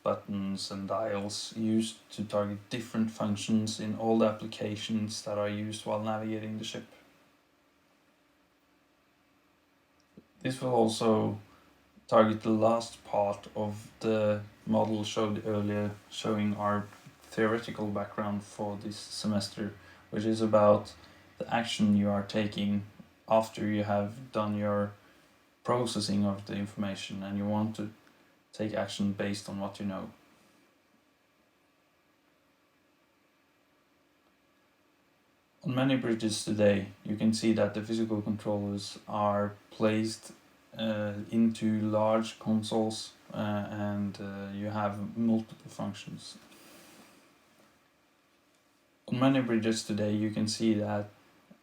buttons and dials used to target different functions in all the applications that are used while navigating the ship. This will also target the last part of the model showed earlier, showing our theoretical background for this semester, which is about the action you are taking after you have done your processing of the information and you want to take action based on what you know. On many bridges today, you can see that the physical controllers are placed into large consoles and you have multiple functions. On many bridges today, you can see that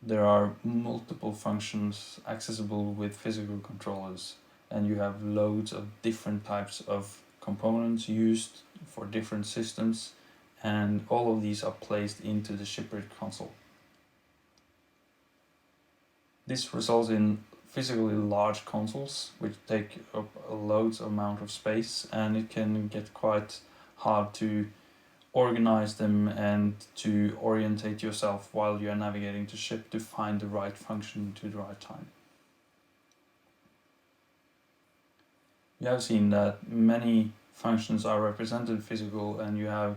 there are multiple functions accessible with physical controllers, and you have loads of different types of components used for different systems, and all of these are placed into the shipbridge console. This results in physically large consoles which take up a loads amount of space, and it can get quite hard to organize them and to orientate yourself while you are navigating the ship to find the right function to the right time. You have seen that many functions are represented physical, and you have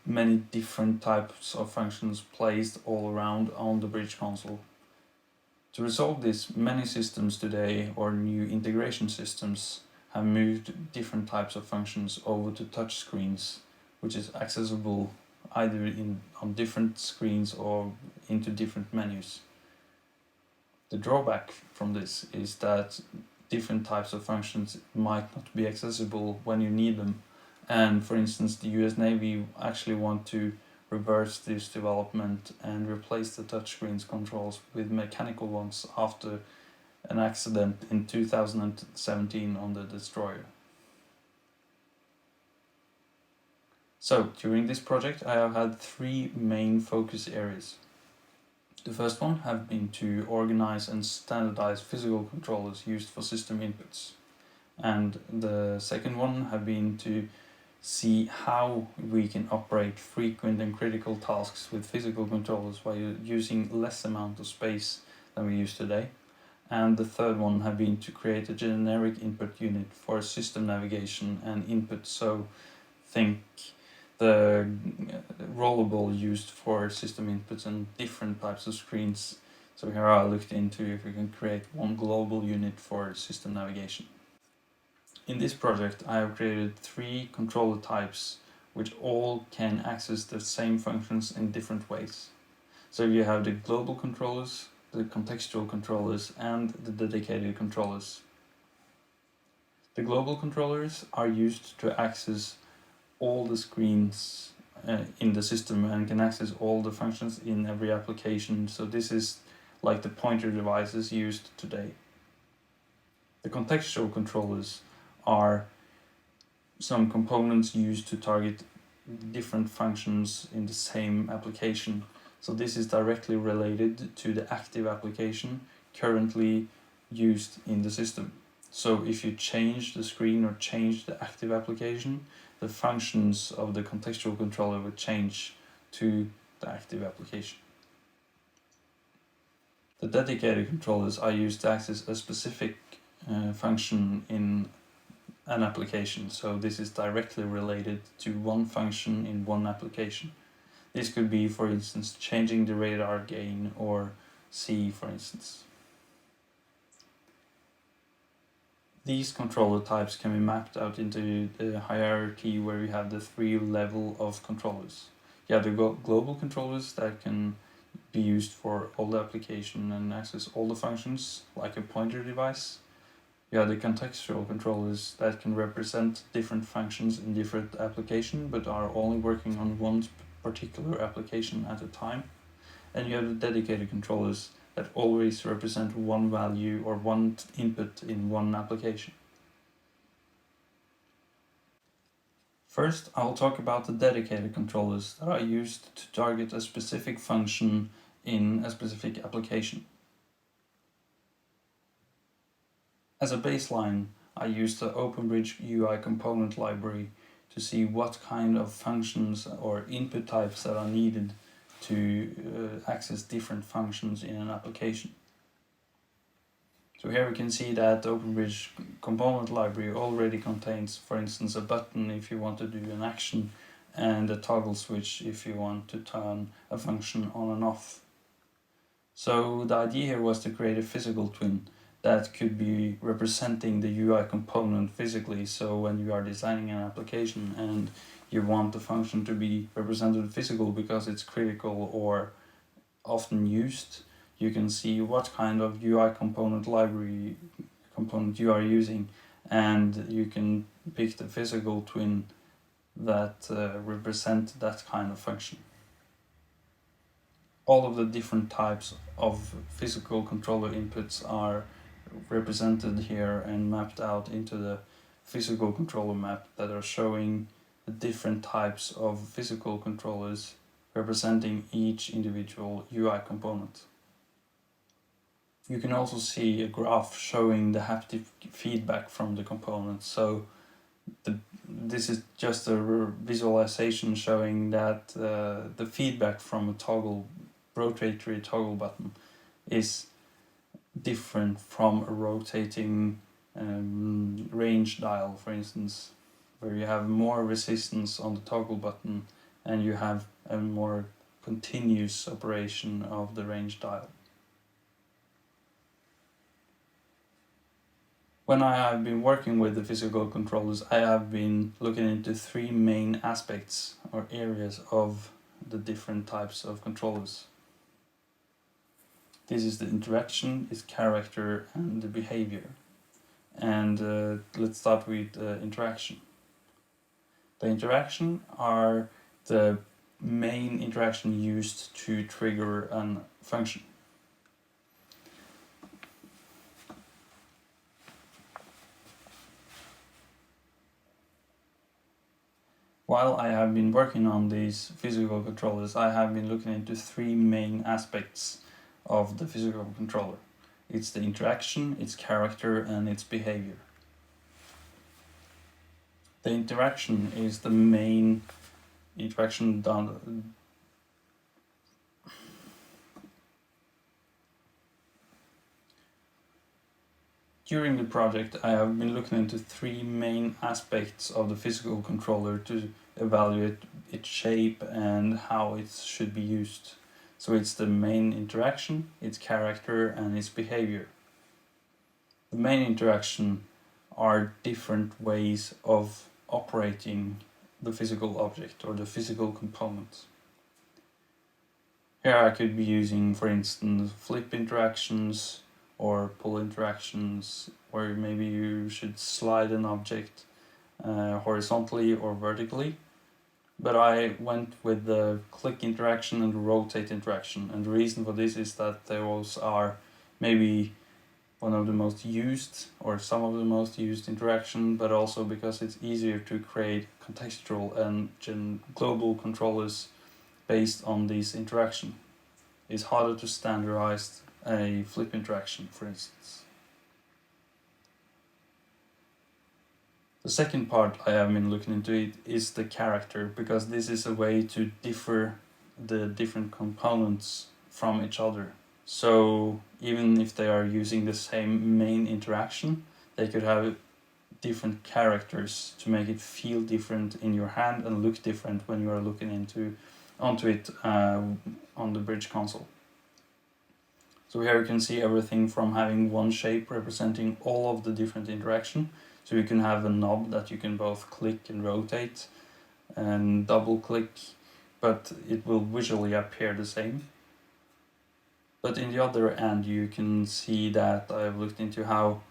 many different types of functions placed all around on the bridge console. To resolve this, many systems today, or new integration systems, have moved different types of functions over to touch screens, which is accessible either on different screens or into different menus. The drawback from this is that different types of functions might not be accessible when you need them, and for instance the US Navy actually want to reverse this development and replace the touchscreens controls with mechanical ones after an accident in 2017 on the destroyer. So during this project I have had three main focus areas. The first one have been to organize and standardize physical controllers used for system inputs, and the second one have been to see how we can operate frequent and critical tasks with physical controllers while using less amount of space than we use today. And the third one have been to create a generic input unit for system navigation and input, so think the rollable used for system inputs and different types of screens. So here I looked into if we can create one global unit for system navigation. In this project I have created three controller types which all can access the same functions in different ways. So you have the global controllers, the contextual controllers, and the dedicated controllers. The global controllers are used to access all the screens in the system and can access all the functions in every application, so this is like the pointer devices used today. The contextual controllers are some components used to target different functions in the same application. So this is directly related to the active application currently used in the system. So if you change the screen or change the active application, the functions of the contextual controller would change to the active application. The dedicated controllers are used to access a specific function in an application, so this is directly related to one function in one application. This could be, for instance, changing the radar gain or C, for instance. These controller types can be mapped out into the hierarchy where we have the three levels of controllers. You have the global controllers that can be used for all the application and access all the functions, like a pointer device. You have the contextual controllers that can represent different functions in different applications but are only working on one particular application at a time. And you have the dedicated controllers that always represent one value or one input in one application. First, I will talk about the dedicated controllers that are used to target a specific function in a specific application. As a baseline, I used the OpenBridge UI component library to see what kind of functions or input types that are needed to access different functions in an application. So here we can see that the OpenBridge component library already contains, for instance, a button if you want to do an action and a toggle switch if you want to turn a function on and off. So the idea here was to create a physical twin that could be representing the UI component physically. So when you are designing an application and you want the function to be represented physical because it's critical or often used, you can see what kind of UI component library component you are using, and you can pick the physical twin that represent that kind of function. All of the different types of physical controller inputs are represented here and mapped out into the physical controller map that are showing the different types of physical controllers representing each individual UI component. You can also see a graph showing the haptic feedback from the components. So this is just a visualization showing that the feedback from a rotatory toggle button is different from a rotating range dial, for instance, where you have more resistance on the toggle button and you have a more continuous operation of the range dial. When I have been working with the physical controllers, I have been looking into three main aspects or areas of the different types of controllers. This is the interaction, its character, and the behavior. And let's start with interaction. The interaction are the main interaction used to trigger a function. While I have been working on these physical controllers, I have been looking into three main aspects of the physical controller. It's the interaction, its character, and its behavior. The interaction is the main interaction done. During the project, I have been looking into three main aspects of the physical controller to evaluate its shape and how it should be used. So it's the main interaction, its character, and its behavior. The main interaction are different ways of operating the physical object or the physical component. Here I could be using, for instance, flip interactions or pull interactions, where maybe you should slide an object horizontally or vertically. But I went with the click interaction and the rotate interaction, and the reason for this is that those are maybe one of the most used or some of the most used interaction, but also because it's easier to create contextual and global controllers based on this interaction. It's harder to standardize a flip interaction, for instance. The second part I have been looking into it is the character, because this is a way to differ the different components from each other. So even if they are using the same main interaction, they could have different characters to make it feel different in your hand and look different when you are looking onto it on the bridge console. So here you can see everything from having one shape representing all of the different interaction. So you can have a knob that you can both click and rotate and double click, but it will visually appear the same. But in the other end, you can see that I've looked into how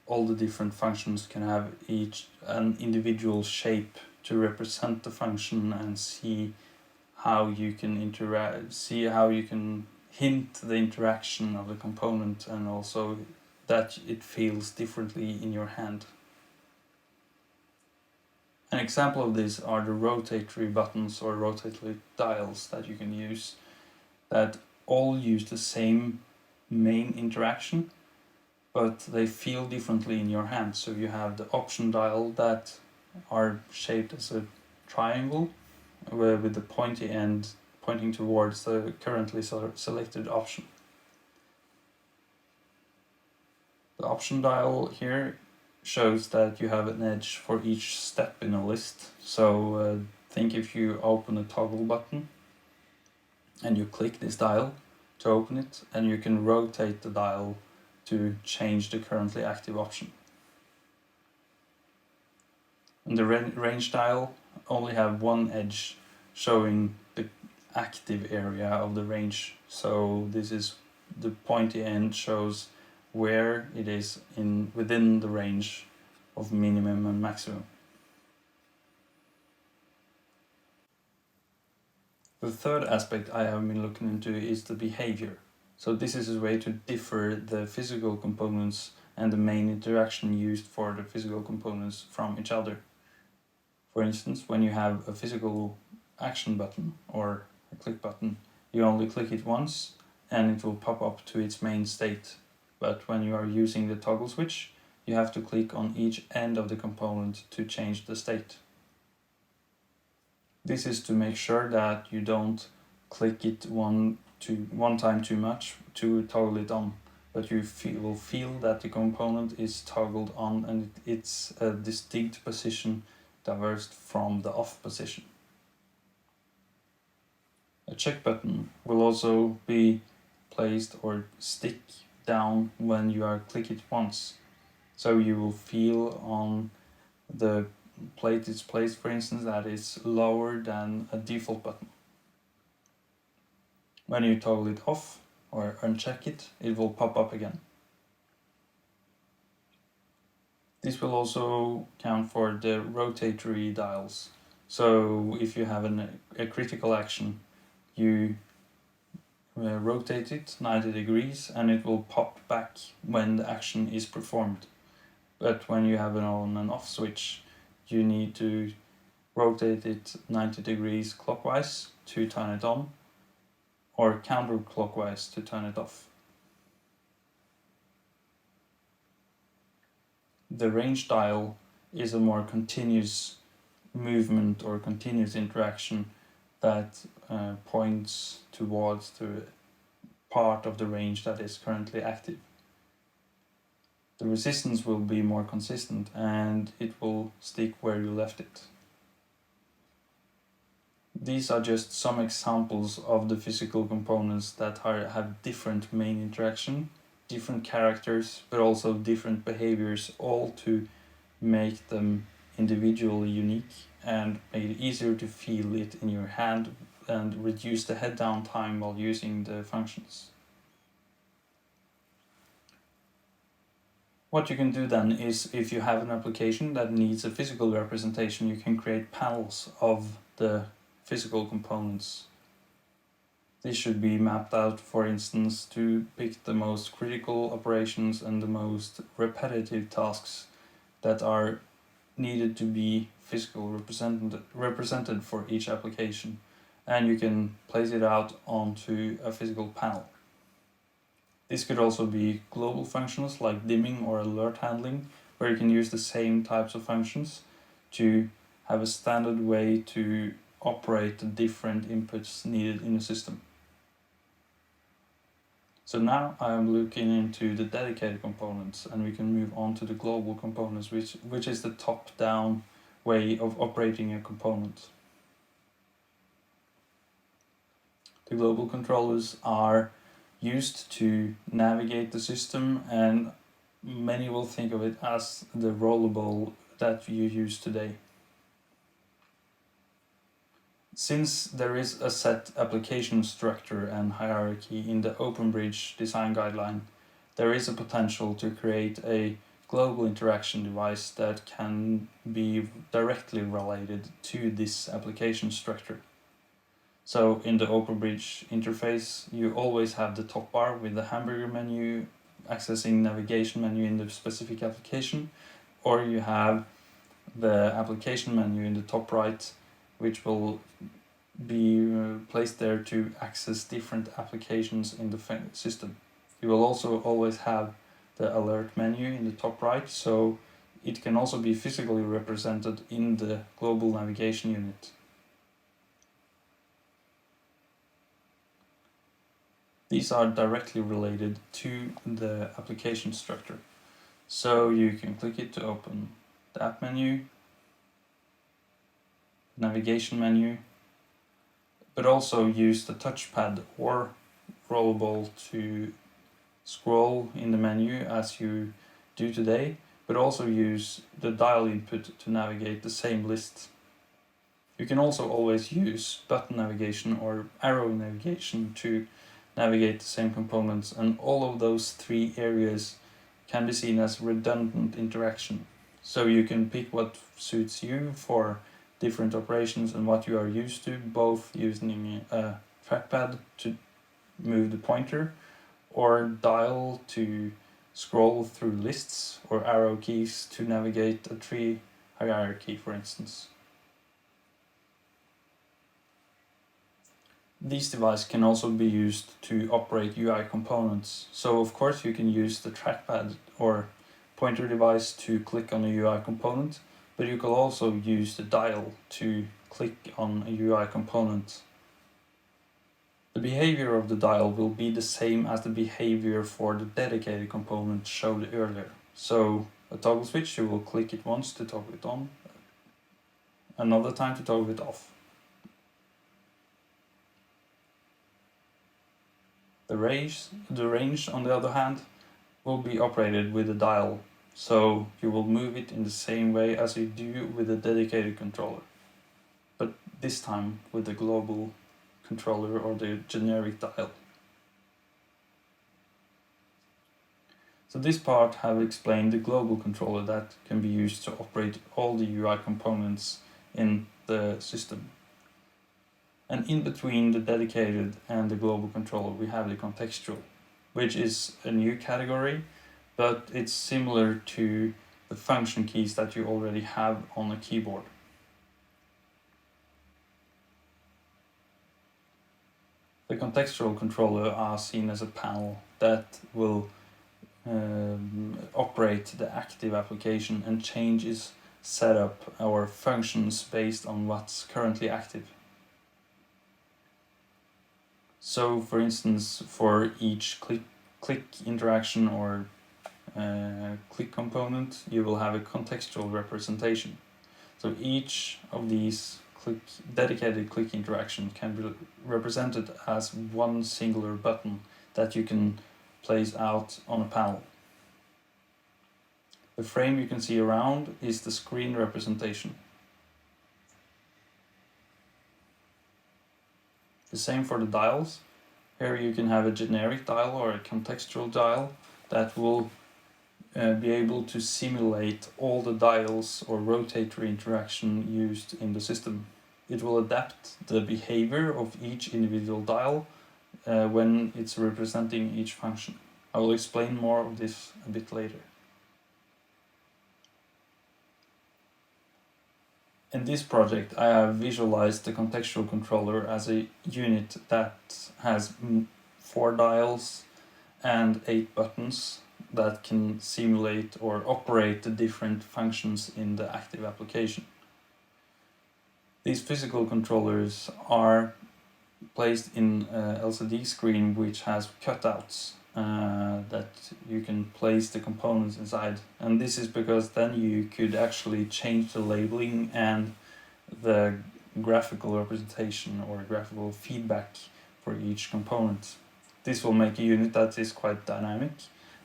all the different functions can have each an individual shape to represent the function, and see how you can hint the interaction of the component, and also that it feels differently in your hand. An example of this are the rotatory buttons or rotatory dials that you can use, that all use the same main interaction, but they feel differently in your hand. So you have the option dial that are shaped as a triangle with the pointy end pointing towards the currently selected option. The option dial here shows that you have an edge for each step in a list. So think if you open a toggle button and you click this dial to open it, and you can rotate the dial to change the currently active option. And the range dial only have one edge showing the active area of the range. So this is the pointy end shows where it is within the range of minimum and maximum. The third aspect I have been looking into is the behavior. So this is a way to differ the physical components and the main interaction used for the physical components from each other. For instance, when you have a physical action button or a click button, you only click it once and it will pop up to its main state. But when you are using the toggle switch, you have to click on each end of the component to change the state. This is to make sure that you don't click it one time too much to toggle it on, but you will feel that the component is toggled on and it's a distinct position diverged from the off position. A check button will also be placed or stick down when you are click it once. So you will feel on the plate it's placed, for instance, that is lower than a default button. When you toggle it off or uncheck it, it will pop up again. This will also count for the rotatory dials. So if you have a critical action, you rotate it 90 degrees and it will pop back when the action is performed. But when you have an on and off switch, you need to rotate it 90 degrees clockwise to turn it on, or counterclockwise to turn it off. The range dial is a more continuous movement or continuous interaction that points towards the part of the range that is currently active. The resistance will be more consistent and it will stick where you left it. These are just some examples of the physical components that have different main interaction, different characters, but also different behaviors, all to make them individually unique and make it easier to feel it in your hand and reduce the head down time while using the functions. What you can do then is, if you have an application that needs a physical representation, you can create panels of the physical components. This should be mapped out, for instance, to pick the most critical operations and the most repetitive tasks that are needed to be physical represented for each application, and you can place it out onto a physical panel. This could also be global functions like dimming or alert handling, where you can use the same types of functions to have a standard way to operate the different inputs needed in the system. So now I am looking into the dedicated components, and we can move on to the global components, which is the top-down way of operating a component. The global controllers are used to navigate the system, and many will think of it as the rollable that you use today. Since there is a set application structure and hierarchy in the OpenBridge design guideline, there is a potential to create a global interaction device that can be directly related to this application structure. So in the OpenBridge interface, you always have the top bar with the hamburger menu, accessing navigation menu in the specific application, or you have the application menu in the top right, which will be placed there to access different applications in the system. You will also always have the alert menu in the top right, so it can also be physically represented in the global navigation unit. These are directly related to the application structure. So you can click it to open the app menu, navigation menu, but also use the touchpad or rollable to scroll in the menu as you do today, but also use the dial input to navigate the same list. You can also always use button navigation or arrow navigation to navigate the same components, and all of those three areas can be seen as redundant interaction. So you can pick what suits you for different operations and what you are used to, both using a trackpad to move the pointer, or dial to scroll through lists, or arrow keys to navigate a tree hierarchy, for instance. These devices can also be used to operate UI components. So of course you can use the trackpad or pointer device to click on a UI component, but you can also use the dial to click on a UI component. The behavior of the dial will be the same as the behavior for the dedicated component showed earlier. So a toggle switch, you will click it once to toggle it on, another time to toggle it off. The range, on the other hand, will be operated with a dial, so you will move it in the same way as you do with a dedicated controller, but this time with the global controller or the generic dial. So this part have explained the global controller that can be used to operate all the UI components in the system. And in between the dedicated and the global controller, we have the contextual, which is a new category, but it's similar to the function keys that you already have on a keyboard. The contextual controller are seen as a panel that will operate the active application and change its setup or functions based on what's currently active. So for instance, for each click interaction or click component, you will have a contextual representation. So each of these dedicated click interaction can be represented as one singular button that you can place out on a panel. The frame you can see around is the screen representation. The same for the dials. Here you can have a generic dial or a contextual dial that will be able to simulate all the dials or rotatory interaction used in the system. It will adapt the behavior of each individual dial when it's representing each function. I will explain more of this a bit later. In this project, I have visualized the contextual controller as a unit that has 4 dials and 8 buttons that can simulate or operate the different functions in the active application. These physical controllers are placed in a LCD screen which has cutouts that you can place the components inside, and this is because then you could actually change the labeling and the graphical representation or graphical feedback for each component. This will make a unit that is quite dynamic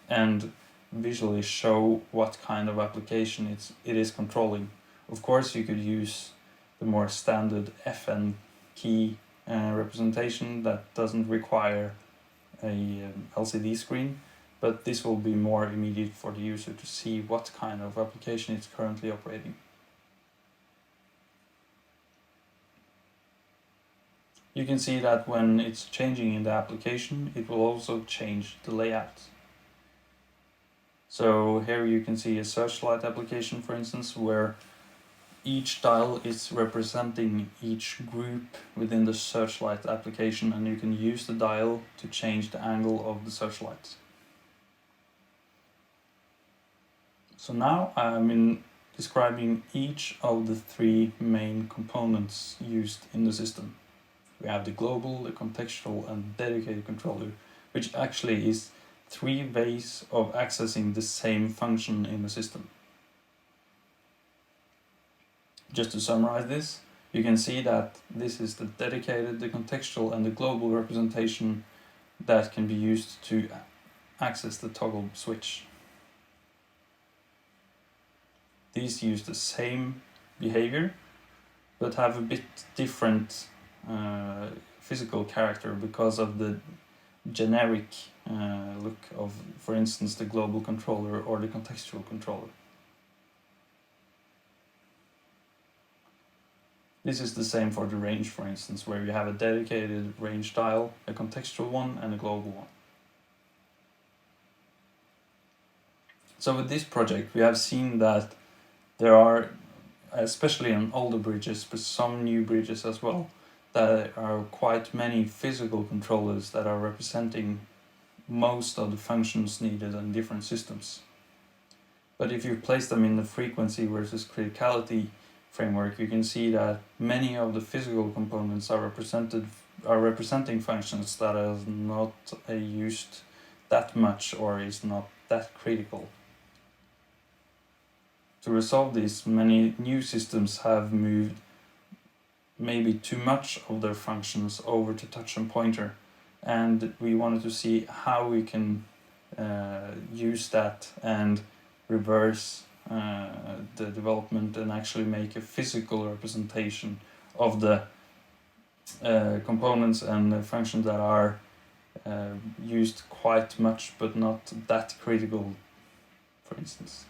and visually show what kind of application it is controlling. Of course, you could use the more standard FN key representation that doesn't require a LCD screen, but this will be more immediate for the user to see what kind of application it's currently operating. You can see that when it's changing in the application, it will also change the layout. So here you can see a searchlight application, for instance, where each dial is representing each group within the searchlight application, and you can use the dial to change the angle of the searchlight. So now I'm describing each of the three main components used in the system. We have the global, the contextual, and the dedicated controller, which actually is three ways of accessing the same function in the system. Just to summarize this, you can see that this is the dedicated, the contextual, and the global representation that can be used to access the toggle switch. These use the same behavior, but have a bit different physical character because of the generic look of, for instance, the global controller or the contextual controller. This is the same for the range, for instance, where you have a dedicated range dial, a contextual one, and a global one. So with this project, we have seen that there are, especially on older bridges, but some new bridges as well, there are quite many physical controllers that are representing most of the functions needed in different systems. But if you place them in the frequency versus criticality framework, you can see that many of the physical components are representing functions that are not used that much or is not that critical. To resolve this, many new systems have moved maybe too much of their functions over to touch and pointer, and we wanted to see how we can use that and reverse the development and actually make a physical representation of the components and the functions that are used quite much but not that critical, for instance.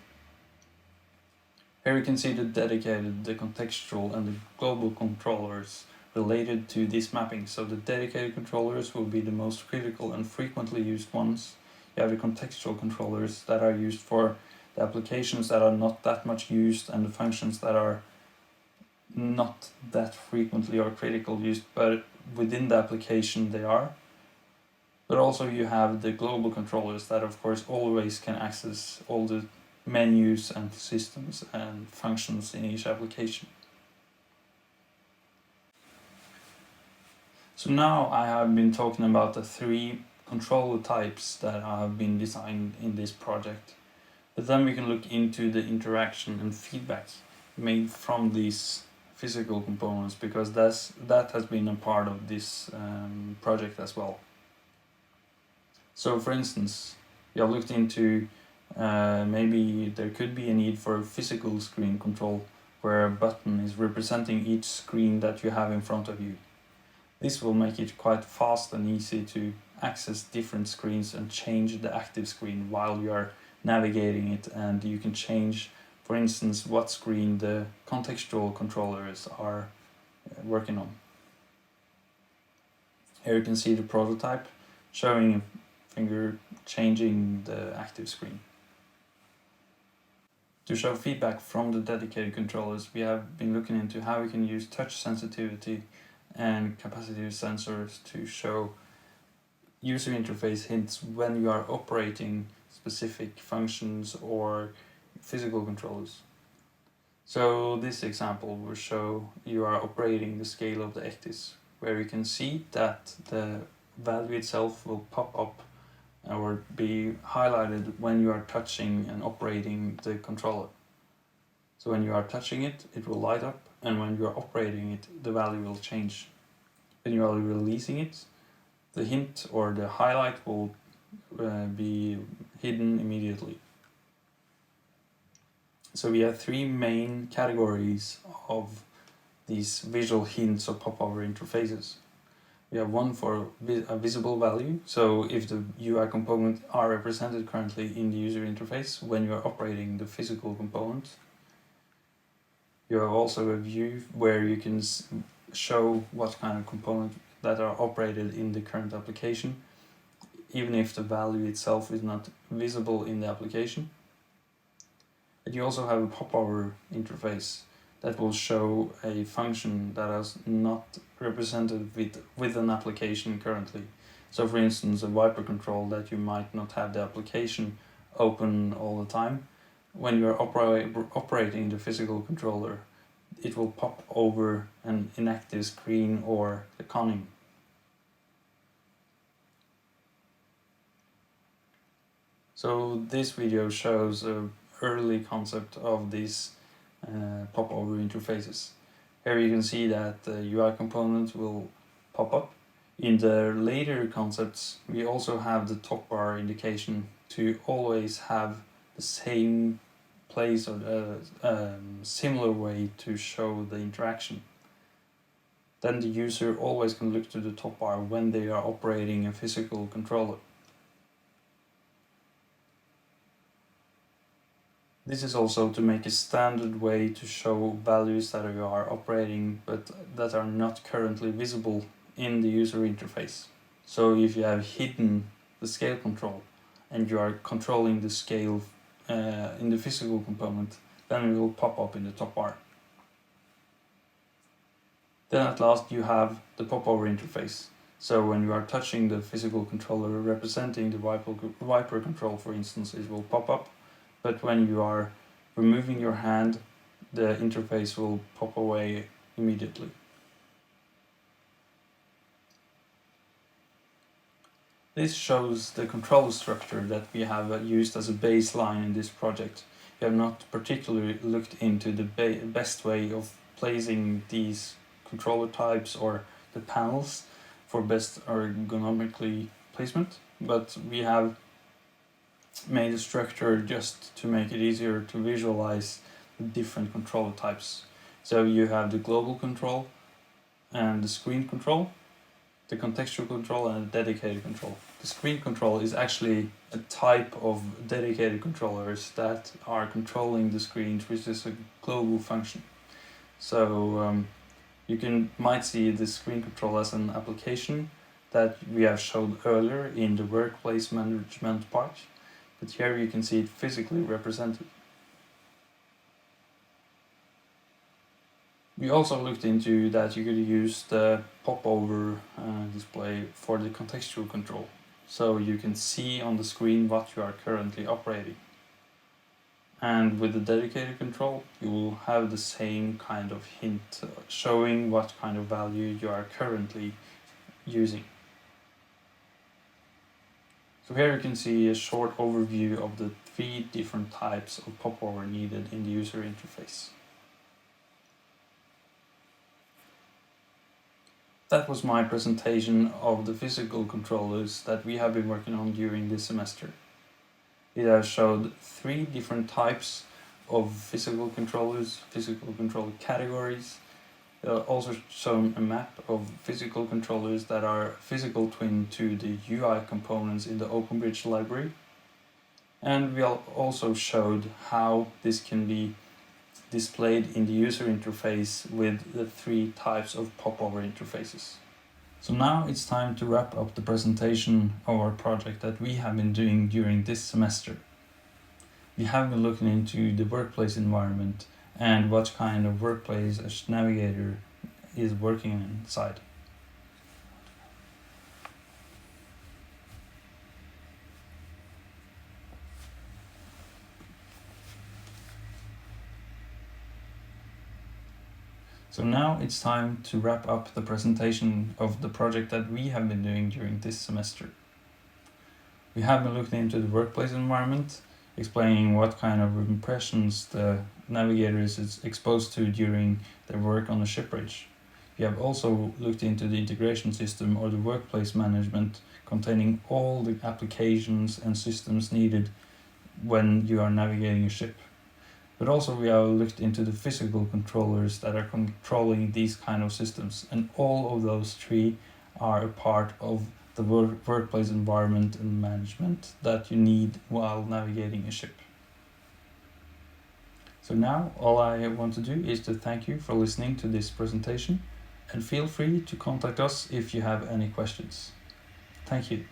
Here we can see the dedicated, the contextual, and the global controllers related to this mapping. So the dedicated controllers will be the most critical and frequently used ones. You have the contextual controllers that are used for the applications that are not that much used and the functions that are not that frequently or critical used, but within the application they are. But also you have the global controllers that of course always can access all the menus and systems and functions in each application. So now I have been talking about the three controller types that have been designed in this project. But then we can look into the interaction and feedback made from these physical components, because that has been a part of this project as well. So for instance, we have looked into maybe there could be a need for a physical screen control where a button is representing each screen that you have in front of you. This will make it quite fast and easy to access different screens and change the active screen while you are navigating it, and you can change, for instance, what screen the contextual controllers are working on. Here you can see the prototype showing a finger changing the active screen. To show feedback from the dedicated controllers, we have been looking into how we can use touch sensitivity and capacitive sensors to show user interface hints when you are operating specific functions or physical controllers. So this example will show you are operating the scale of the ecdis, where you can see that the value itself will pop up or be highlighted when you are touching and operating the controller. So when you are touching it, it will light up, and when you are operating it, the value will change. When you are releasing it, the hint or the highlight will be hidden immediately. So we have three main categories of these visual hints or pop-over interfaces. We have one for a visible value, so if the UI component are represented currently in the user interface when you are operating the physical component. You have also a view where you can show what kind of component that are operated in the current application, even if the value itself is not visible in the application. And you also have a popover interface that will show a function that is not represented with an application currently. So for instance, a wiper control that you might not have the application open all the time, when you're operating the physical controller, it will pop over an inactive screen or the conning. So this video shows an early concept of these pop-over interfaces. Here you can see that the UI component will pop up. In the later concepts, we also have the top bar indication to always have the same place or a similar way to show the interaction. Then the user always can look to the top bar when they are operating a physical controller. This is also to make a standard way to show values that you are operating but that are not currently visible in the user interface. So if you have hidden the scale control and you are controlling the scale in the physical component, then it will pop up in the top bar. Then at last you have the popover interface. So when you are touching the physical controller representing the wiper control, for instance, it will pop up. But when you are removing your hand, the interface will pop away immediately. This shows the control structure that we have used as a baseline in this project. We have not particularly looked into the best way of placing these controller types or the panels for best ergonomically placement, but we have made a structure just to make it easier to visualize the different controller types. So you have the global control and the screen control, the contextual control and the dedicated control. The screen control is actually a type of dedicated controllers that are controlling the screens, which is a global function. So you might see the screen control as an application that we have showed earlier in the workplace management part. But here you can see it physically represented. We also looked into that you could use the popover display for the contextual control. So you can see on the screen what you are currently operating. And with the dedicated control, you will have the same kind of hint showing what kind of value you are currently using. So here you can see a short overview of the 3 different types of popover needed in the user interface. That was my presentation of the physical controllers that we have been working on during this semester. It has showed 3 different types of physical controllers, physical controller categories. Also shown a map of physical controllers that are physical twin to the UI components in the OpenBridge library. And we also showed how this can be displayed in the user interface with the 3 types of popover interfaces. So now it's time to wrap up the presentation of our project that we have been doing during this semester. We have been looking into the workplace environment and what kind of workplace a navigator is working inside. So now it's time to wrap up the presentation of the project that we have been doing during this semester. We have been looking into the workplace environment, explaining what kind of impressions the navigator is exposed to during their work on a ship bridge. We have also looked into the integration system or the workplace management containing all the applications and systems needed when you are navigating a ship. But also we have looked into the physical controllers that are controlling these kind of systems, and all of those 3 are a part of the workplace environment and management that you need while navigating a ship. So now all I want to do is to thank you for listening to this presentation, and feel free to contact us if you have any questions. Thank you.